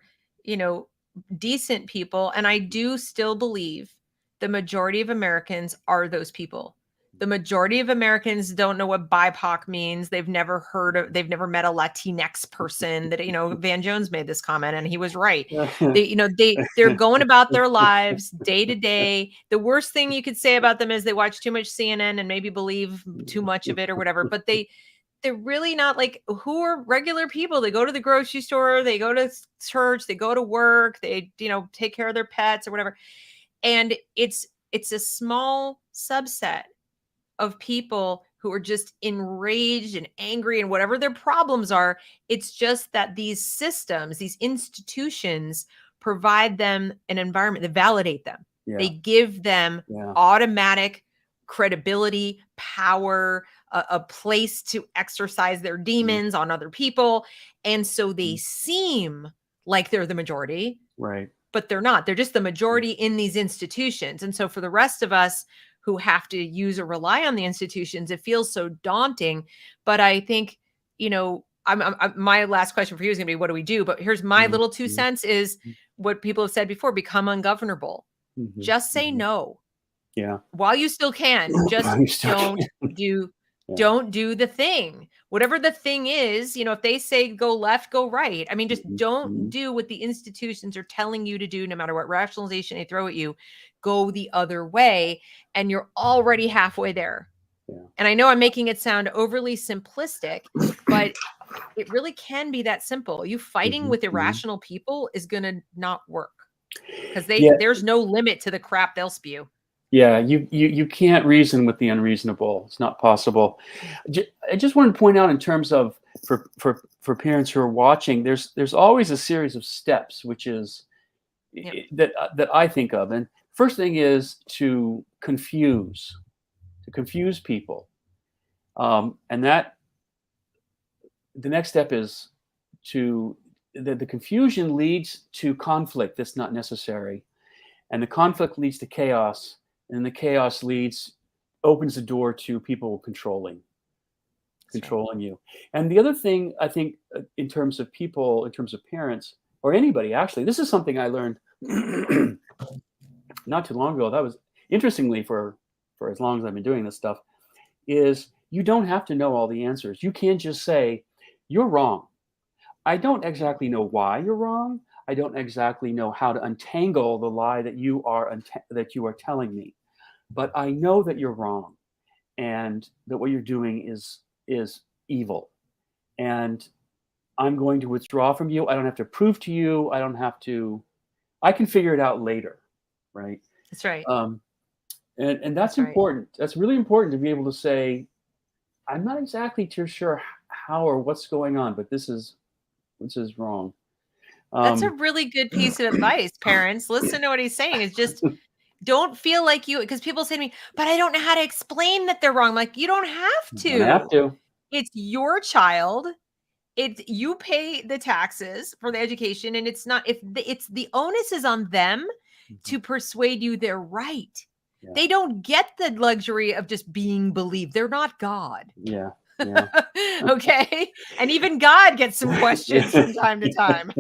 decent people. And I do still believe the majority of Americans are those people. The majority of Americans don't know what BIPOC means. They've never met a Latinx person. That Van Jones made this comment, and he was right. They're going about their lives day to day. The worst thing you could say about them is they watch too much CNN and maybe believe too much of it or whatever. But they're really not, like, who are regular people. They go to the grocery store, they go to church, they go to work, they take care of their pets or whatever. And it's a small subset of people who are just enraged and angry and whatever their problems are. It's just that these systems, these institutions, provide them an environment that validate them. They give them automatic credibility, power, a place to exercise their demons on other people. And so they seem like they're the majority, right? But they're not. They're just the majority in these institutions. And so for the rest of us who have to use or rely on the institutions, it feels so daunting. But I think, my last question for you is going to be, what do we do? But here's my little 2 cents is what people have said before: become ungovernable. Just say no. While you still can, just don't do the thing. Whatever the thing is, if they say go left, go right. I mean, just don't do what the institutions are telling you to do, no matter what rationalization they throw at you. Go the other way, and you're already halfway there. And I know I'm making it sound overly simplistic, but it really can be that simple. You fighting with irrational people is going to not work, because there's no limit to the crap they'll spew. You can't reason with the unreasonable. It's not possible. I just want to point out, in terms of for parents who are watching, there's always a series of steps, which is that I think of. And first thing is to confuse people, and that the next step is the confusion leads to conflict that's not necessary, and the conflict leads to chaos. And the chaos opens the door to people controlling you. And the other thing, I think, in terms of people, in terms of parents, or anybody, actually, this is something I learned not too long ago. That was, interestingly, for as long as I've been doing this stuff, is you don't have to know all the answers. You can just say, you're wrong. I don't exactly know why you're wrong. I don't exactly know how to untangle the lie that you are telling me, but I know that you're wrong, and that what you're doing is evil, and I'm going to withdraw from you. I don't have to prove to you. I don't have to. I can figure it out later, right? That's right. Um, and that's That's right. important. That's really important to be able to say, I'm not exactly too sure how or what's going on, but this is wrong. That's a Um, really good piece of advice, parents. Listen to what he's saying. It's just don't feel like you, because people say to me, but I don't know how to explain that they're wrong. I'm like, you don't have don't have to. to. It's your child. It's you pay the taxes for the education, and it's not it's the onus is on them Mhm. to persuade you they're right. Yeah. They don't get the luxury of just being believed. They're not God. Yeah. Yeah. Okay? And even God gets some questions from time to time.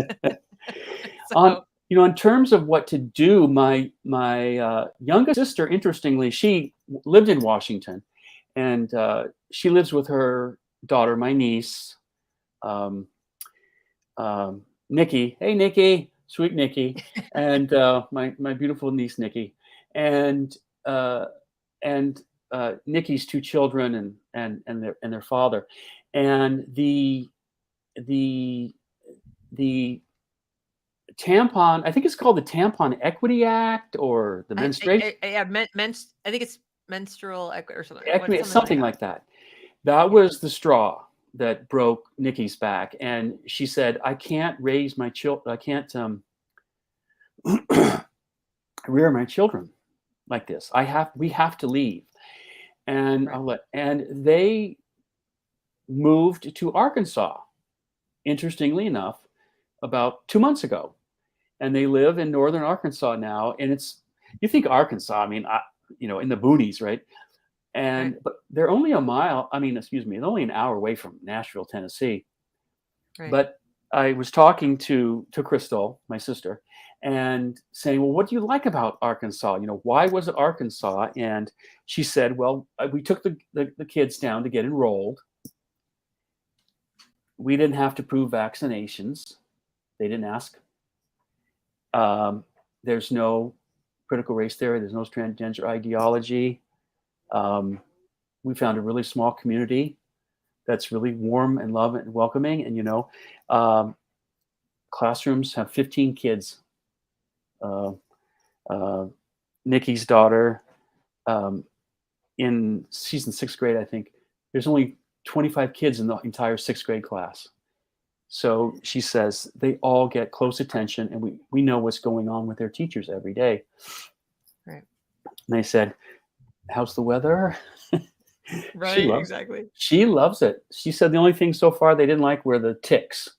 On So, in terms of what to do, my youngest sister, interestingly, she lived in Washington, and she lives with her daughter, my niece, um, Nikki. Hey, Nikki, sweet Nikki, and my beautiful niece, Nikki, and uh, and Nikki's two children, and their father, and the the tampon, I think it's called the Tampon Equity Act, or the menstruation yeah, I think it's menstrual or something. equity, Something like something that. like that. That Yeah. was the straw that broke Nikki's back, and she said, "I can't raise my children. I can't rear my children like this. We have to leave." And Right. they moved to Arkansas. Interestingly enough, about 2 months ago, and they live in northern Arkansas now. And you think Arkansas, I mean, in the boonies, right? Right. But they're only a mile. I mean, excuse me, they're only an hour away from Nashville, Tennessee. Right. But I was talking to Crystal, my sister, and saying, "Well, what do you like about Arkansas? Why was it Arkansas?" And she said, "Well, we took the kids down to get enrolled. We didn't have to prove vaccinations. They didn't ask. Um, there's no critical race theory. There's no transgender ideology. Um, we found a really small community that's really warm and loving and welcoming. And um, classrooms have 15 kids. Uh, uh, Nikki's daughter, um, she's in sixth grade, I think. There's only 25 kids in the entire sixth grade class. So she says they all get close attention, and we know what's going on with their teachers every day." Right. And I said, "How's the weather?" She Right. loves Exactly. she loves it. She said the only thing so far they didn't like were the ticks.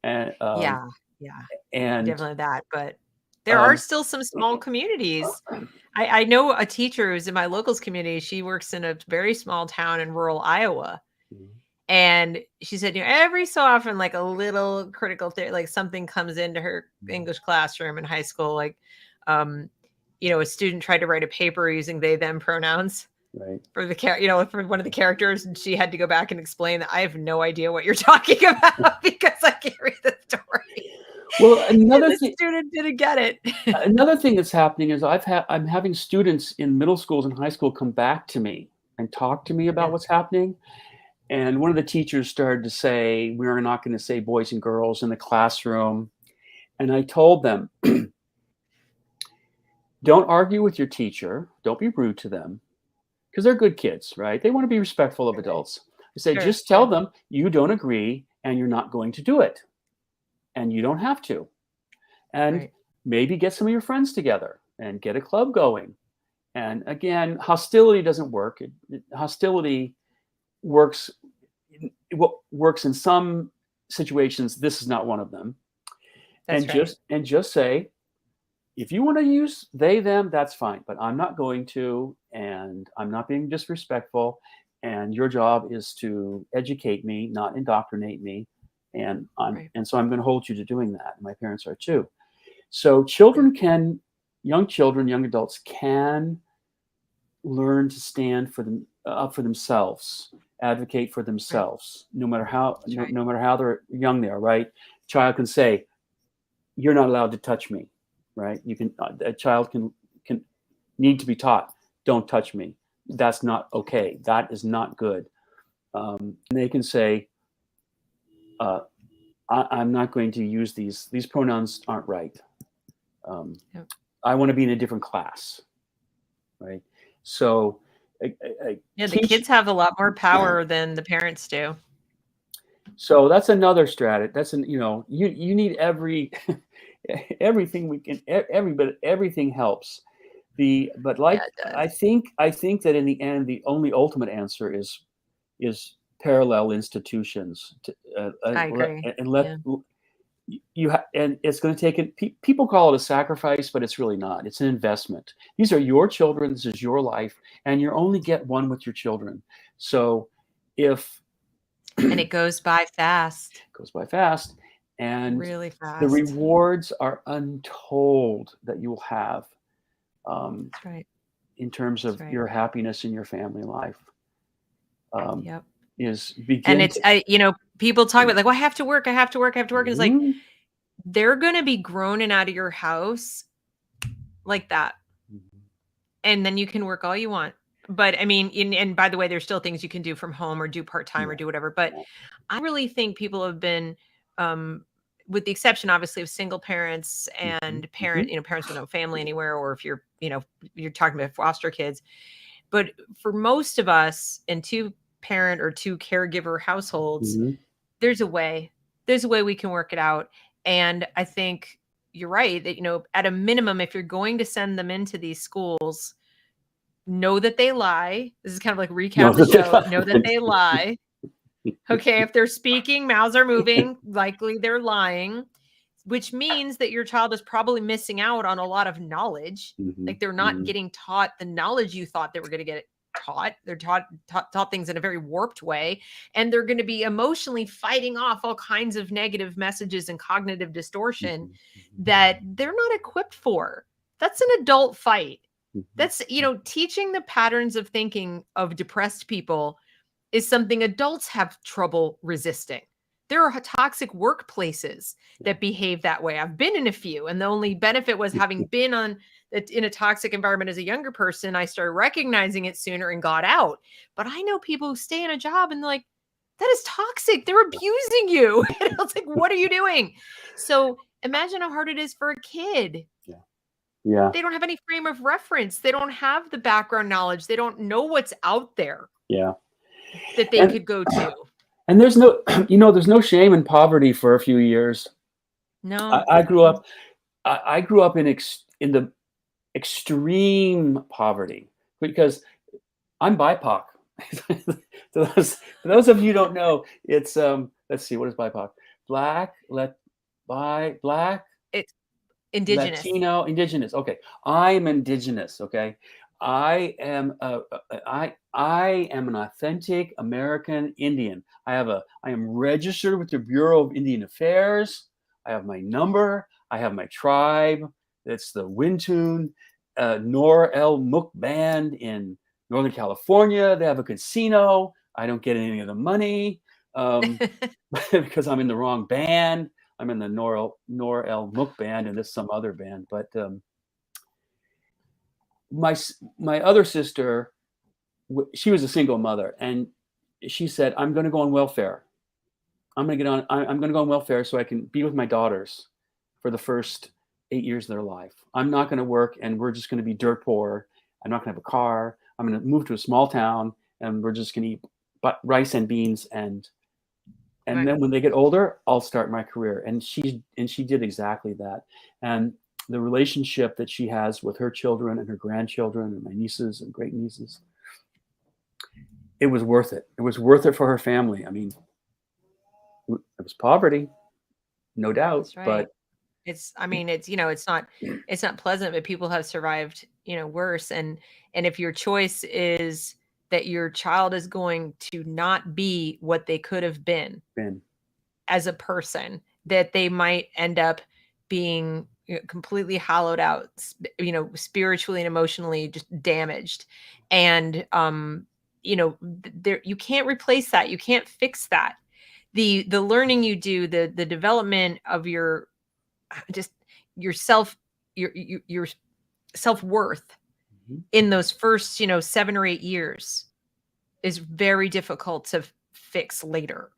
And Yeah. Yeah. and Definitely that. But there are um, still some small communities. I know a teacher who's in my locals community. She works in a very small town in rural Iowa. And she said, every so often, like a little critical theory, like something comes into her English classroom in high school, like, um, a student tried to write a paper using they them pronouns right. for for one of the characters, and she had to go back and explain that I have no idea what you're talking about because I can't read the story. Well, And the student didn't get it. another thing that's happening is I'm having students in middle schools and high school come back to me and talk to me about Yeah. what's happening. And one of the teachers started to say, "We're not going to say boys and girls in the classroom." And I told them, "Don't argue with your teacher. Don't be rude to them, because they're good kids, right? They want to be respectful of Right. adults." I said, Sure. "Just tell them you don't agree and you're not going to do it. And you don't have to. And Right. maybe get some of your friends together and get a club going." And again, hostility doesn't work. Hostility works works in some situations. This is not one of them. That's right. And just say, if you want to use they them, that's fine, but I'm not going to, and I'm not being disrespectful, and your job is to educate me, not indoctrinate me, and Right. so I'm going to hold you to doing that. My parents are too. So Right. young children, young adults can learn to stand for them, up for themselves, advocate for themselves, no matter how no matter how they're young they are, right? Child can say, "You're not allowed to touch me," right? You can a child can need to be taught, "Don't touch me. That's not okay. That is not good." And they can say, "I'm not going to use these pronouns aren't right. Yep. I want to be in a different class," right? So, Yeah, the kids have a lot more power than the parents do. So that's another strategy. That's you need everything we can everything helps. But like Yeah, it does. I think that in the end the only ultimate answer is parallel institutions I agree. and let Yeah. and it's going to take it. People call it a sacrifice, but it's really not. It's an investment. These are your children. This is your life, and you only get one with your children. So if And it goes by fast. it goes by fast, and Really the fast. rewards are untold that you will have That's right. in terms That's of right. your happiness in your family life. Yep. Is And begin it's, to, people talk about like, well, I have to work. I have to work. I have to work. And it's like, Mhm, they're going to be groaning out of your house like that. mhm. And then you can work all you want. But I mean, and by the way, there's still things you can do from home or do part-time or Yeah, do whatever. But yeah. I really think people have been, um, with the exception obviously of single parents Mhm, and mhm, parents with no family anywhere, or if you're talking about foster kids. But for most of us in two parent or two caregiver households, mhm. there's a way. There's a way we can work it out. And I think you're right that, at a minimum, if you're going to send them into these schools, know that they lie. This is kind of like No, recap the show. Know that they lie. Okay. If they're speaking, mouths are moving, likely they're lying, which means that your child is probably missing out on a lot of knowledge. Mhm, Like they're not mhm, getting taught the knowledge you thought they were going to get taught. They're taught things in a very warped way, and they're going to be emotionally fighting off all kinds of negative messages and cognitive distortion mhm, mhm, that they're not equipped for. That's an adult fight. mhm. That's, teaching the patterns of thinking of depressed people is something adults have trouble resisting. There are toxic workplaces Yeah. that behave that way. I've been in a few, and the only benefit was having been in a toxic environment as a younger person. I started recognizing it sooner and got out. But I know people who stay in a job and they're like, that is toxic. They're abusing you. And I was like, what are you doing? So imagine how hard it is for a kid. Yeah. Yeah. They don't have any frame of reference. They don't have the background knowledge. They don't know what's out there Yeah. that they And could go to. and there's no there's no shame in poverty for a few years. No. I grew up I grew up in the extreme poverty because I'm BIPOC. For those of you who don't know, it's let's see, what is BIPOC? Black, It's indigenous. Latino, indigenous. Okay, I'm indigenous. Okay, I am an authentic American Indian. I am registered with the Bureau of Indian Affairs. I have my number. I have my tribe. It's the Wintun Nor El Mook Band in Northern California. They have a casino. I don't get any of the money because I'm in the wrong band. I'm in the Nor El Mook band, and there's some other band. But my other sister, she was a single mother, and she said, "I'm going to go on welfare. I'm going to get on. I'm going to go on welfare so I can be with my daughters for the first 8 years of their life. I'm not going to work, and we're just going to be dirt poor. I'm not going to have a car. I'm going to move to a small town, and we're just going to eat rice and beans and Right. then when they get older, I'll start my career." And she did exactly that. And the relationship that she has with her children and her grandchildren and my nieces and great nieces, it was worth it. It was worth it for her family. I mean, it was poverty, no doubt, That's right. but I mean, it's not pleasant, but people have survived, worse. And if your choice is that your child is going to not be what they could have been man, as a person, that they might end up being, completely hollowed out, spiritually and emotionally just damaged. And there, you can't replace that. You can't fix that. The learning you do, the development of your just yourself, your self-worth in those first 7 or 8 years is very difficult to fix later.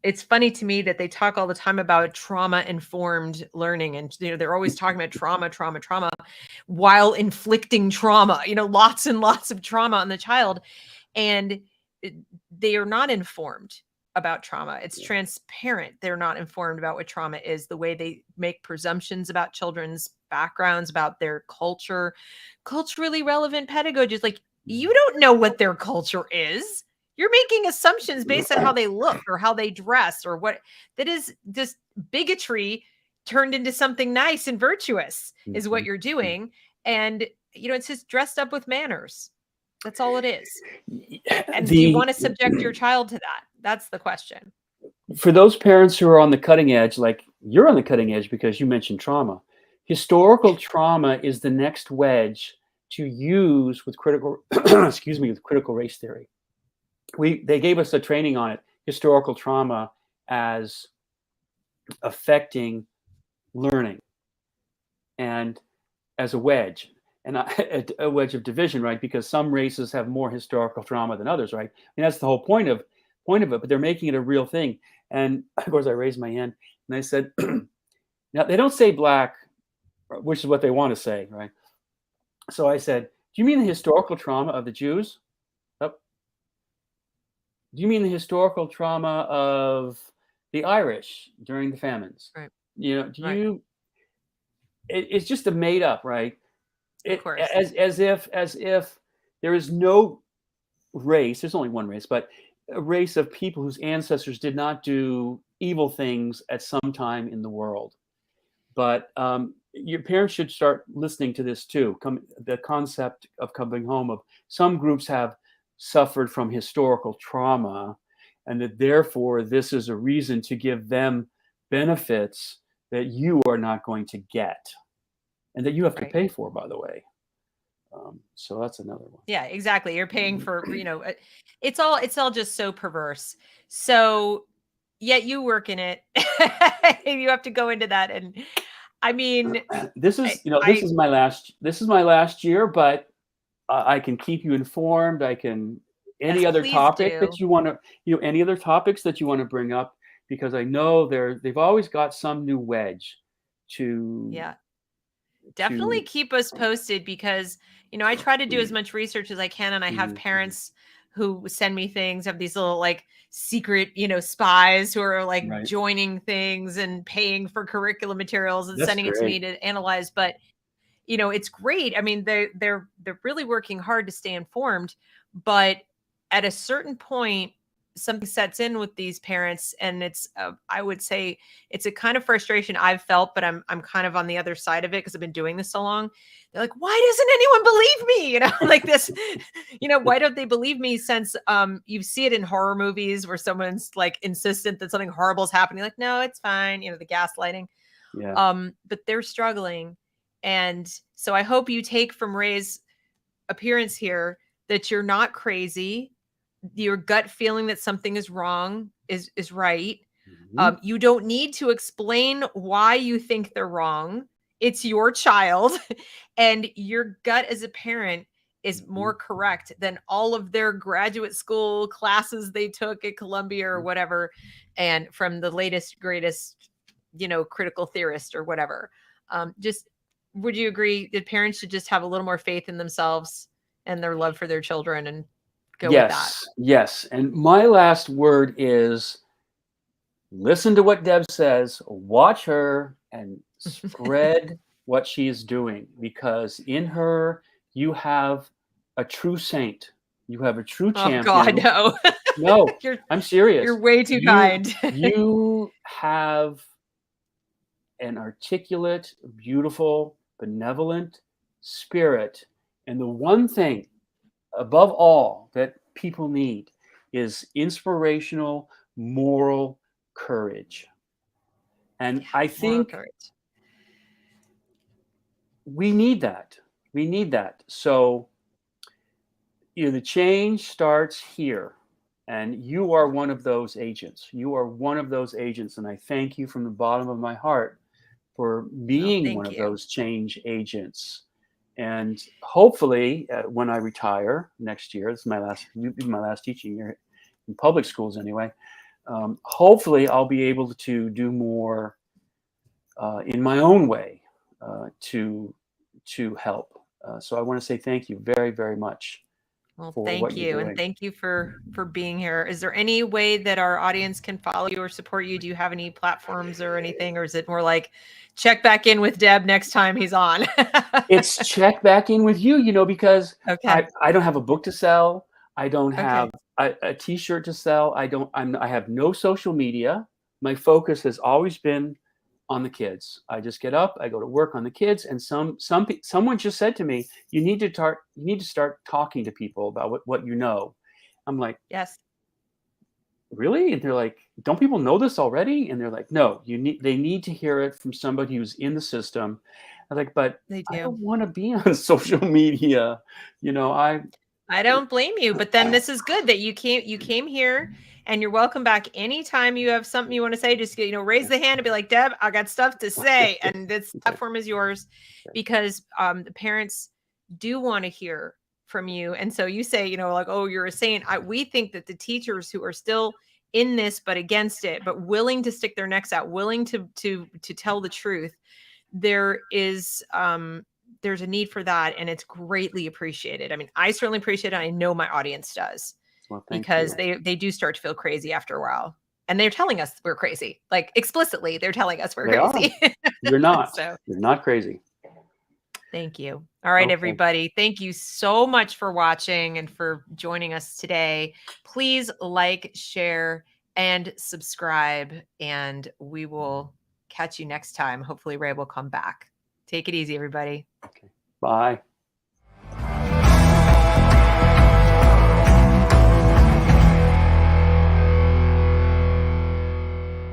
It's funny to me that they talk all the time about trauma informed learning, and they're always talking about trauma while inflicting trauma, lots and lots of trauma on the child, and they are not informed about trauma. It's transparent. They're not informed about what trauma is, the way they make presumptions about children's backgrounds, about their culture, culturally relevant pedagogies. Like, you don't know what their culture is. You're making assumptions based on how they look or how they dress or what. That is just bigotry turned into something nice and virtuous is what you're doing. And, it's just dressed up with manners. That's all it is. And do you want to subject your child to that? That's the question. For those parents who are on the cutting edge, like you're on the cutting edge because you mentioned trauma, historical trauma is the next wedge to use with critical, excuse me, with critical race theory. They gave us a training on it, historical trauma as affecting learning and as a wedge. And a wedge of division, right? Because some races have more historical trauma than others, right? And that's the whole point of it. But they're making it a real thing. And of course, I raised my hand and I said, "Now they don't say black, which is what they want to say, right?" So I said, "Do you mean the historical trauma of the Jews? Oh. Do you mean the historical trauma of the Irish during the famines? Right. Do you? It's just a made up, right? As if there is no race, there's only one race, but a race of people whose ancestors did not do evil things at some time in the world. But your parents should start listening to this too. The concept of coming home, of some groups have suffered from historical trauma, and that therefore this is a reason to give them benefits that you are not going to get. And that you have to pay for, by the way. So that's another one. Yeah, exactly. You're paying for, it's all just so perverse. So yet you work in it. You have to go into that. And I mean, this is my last year, but I can keep you informed. I can, any other topic that you want to, any other topics that you want to bring up, because I know they've always got some new wedge to. Definitely keep us posted, because I try to do as much research as I can, and I have parents who send me things, have these little like secret spies who are like joining things and paying for curriculum materials and sending it to me to analyze. But it's great. I mean, they're really working hard to stay informed, but at a certain point something sets in with these parents, and it's I would say it's a kind of frustration I've felt, but I'm kind of on the other side of it because I've been doing this so long. They're like, why doesn't anyone believe me? Like this, why don't they believe me? Since you see it in horror movies where someone's like insistent that something horrible is happening, like, no, it's fine, the gaslighting. But they're struggling. And so I hope you take from Ray's appearance here that you're not crazy. Your gut feeling that something is wrong is right. You don't need to explain why you think they're wrong. It's your child, and your gut as a parent is more correct than all of their graduate school classes they took at Columbia or whatever, and from the latest greatest critical theorist or whatever. Just, would you agree that parents should just have a little more faith in themselves and their love for their children and go with that? Yes. And my last word is listen to what Deb says, watch her, and spread what she's doing, because in her, you have a true saint. You have a true champion. Oh God, no. No, I'm serious. You're way too kind. You have an articulate, beautiful, benevolent spirit. And the one thing above all that people need is inspirational, moral courage. And I think we need that. So the change starts here. And you are one of those agents. You are one of those agents. And I thank you from the bottom of my heart for Oh, being one thank of you. those change agents. And hopefully, when I retire next year, this is my last teaching year in public schools anyway. Hopefully, I'll be able to do more in my own way to help. So I want to say thank you very, very much Well, for what thank you're you. And doing. thank you for being here. Is there any way that our audience can follow you or support you? Do you have any platforms or anything? Or is it more like check back in with Deb next time he's on? It's check back in with you, because Okay. I don't have a book to sell. I don't have Okay. a t-shirt to sell. I have no social media. My focus has always been on the kids. I just get up, I go to work on the kids, and someone just said to me, you need to start talking to people about what you know. I'm like, Yes, really? And they're like, don't people know this already? And they're like, no, they need to hear it from somebody who's in the system. I'm like, but they I do. don't want to be on social media. I don't blame you, but then this is good that you came here and you're welcome back anytime you have something you want to say. Just raise the hand and be like, Deb, I got stuff to say, and this platform is yours because the parents do want to hear from you. And so you say, like, oh, you're a saint. We think that the teachers who are still in this but against it, but willing to stick their necks out, willing to tell the truth, there's a need for that, and it's greatly appreciated. I mean, I certainly appreciate it. I know my audience does, Well, thank because you. they do start to feel crazy after a while, and they're telling us we're crazy, like explicitly. They're telling us we're They are. crazy. You're not. So You're not crazy. thank you. All right, Okay. everybody. Thank you so much for watching and for joining us today. Please like, share, and subscribe, and we will catch you next time. Hopefully Ray will come back. Take it easy, everybody. Okay. Bye.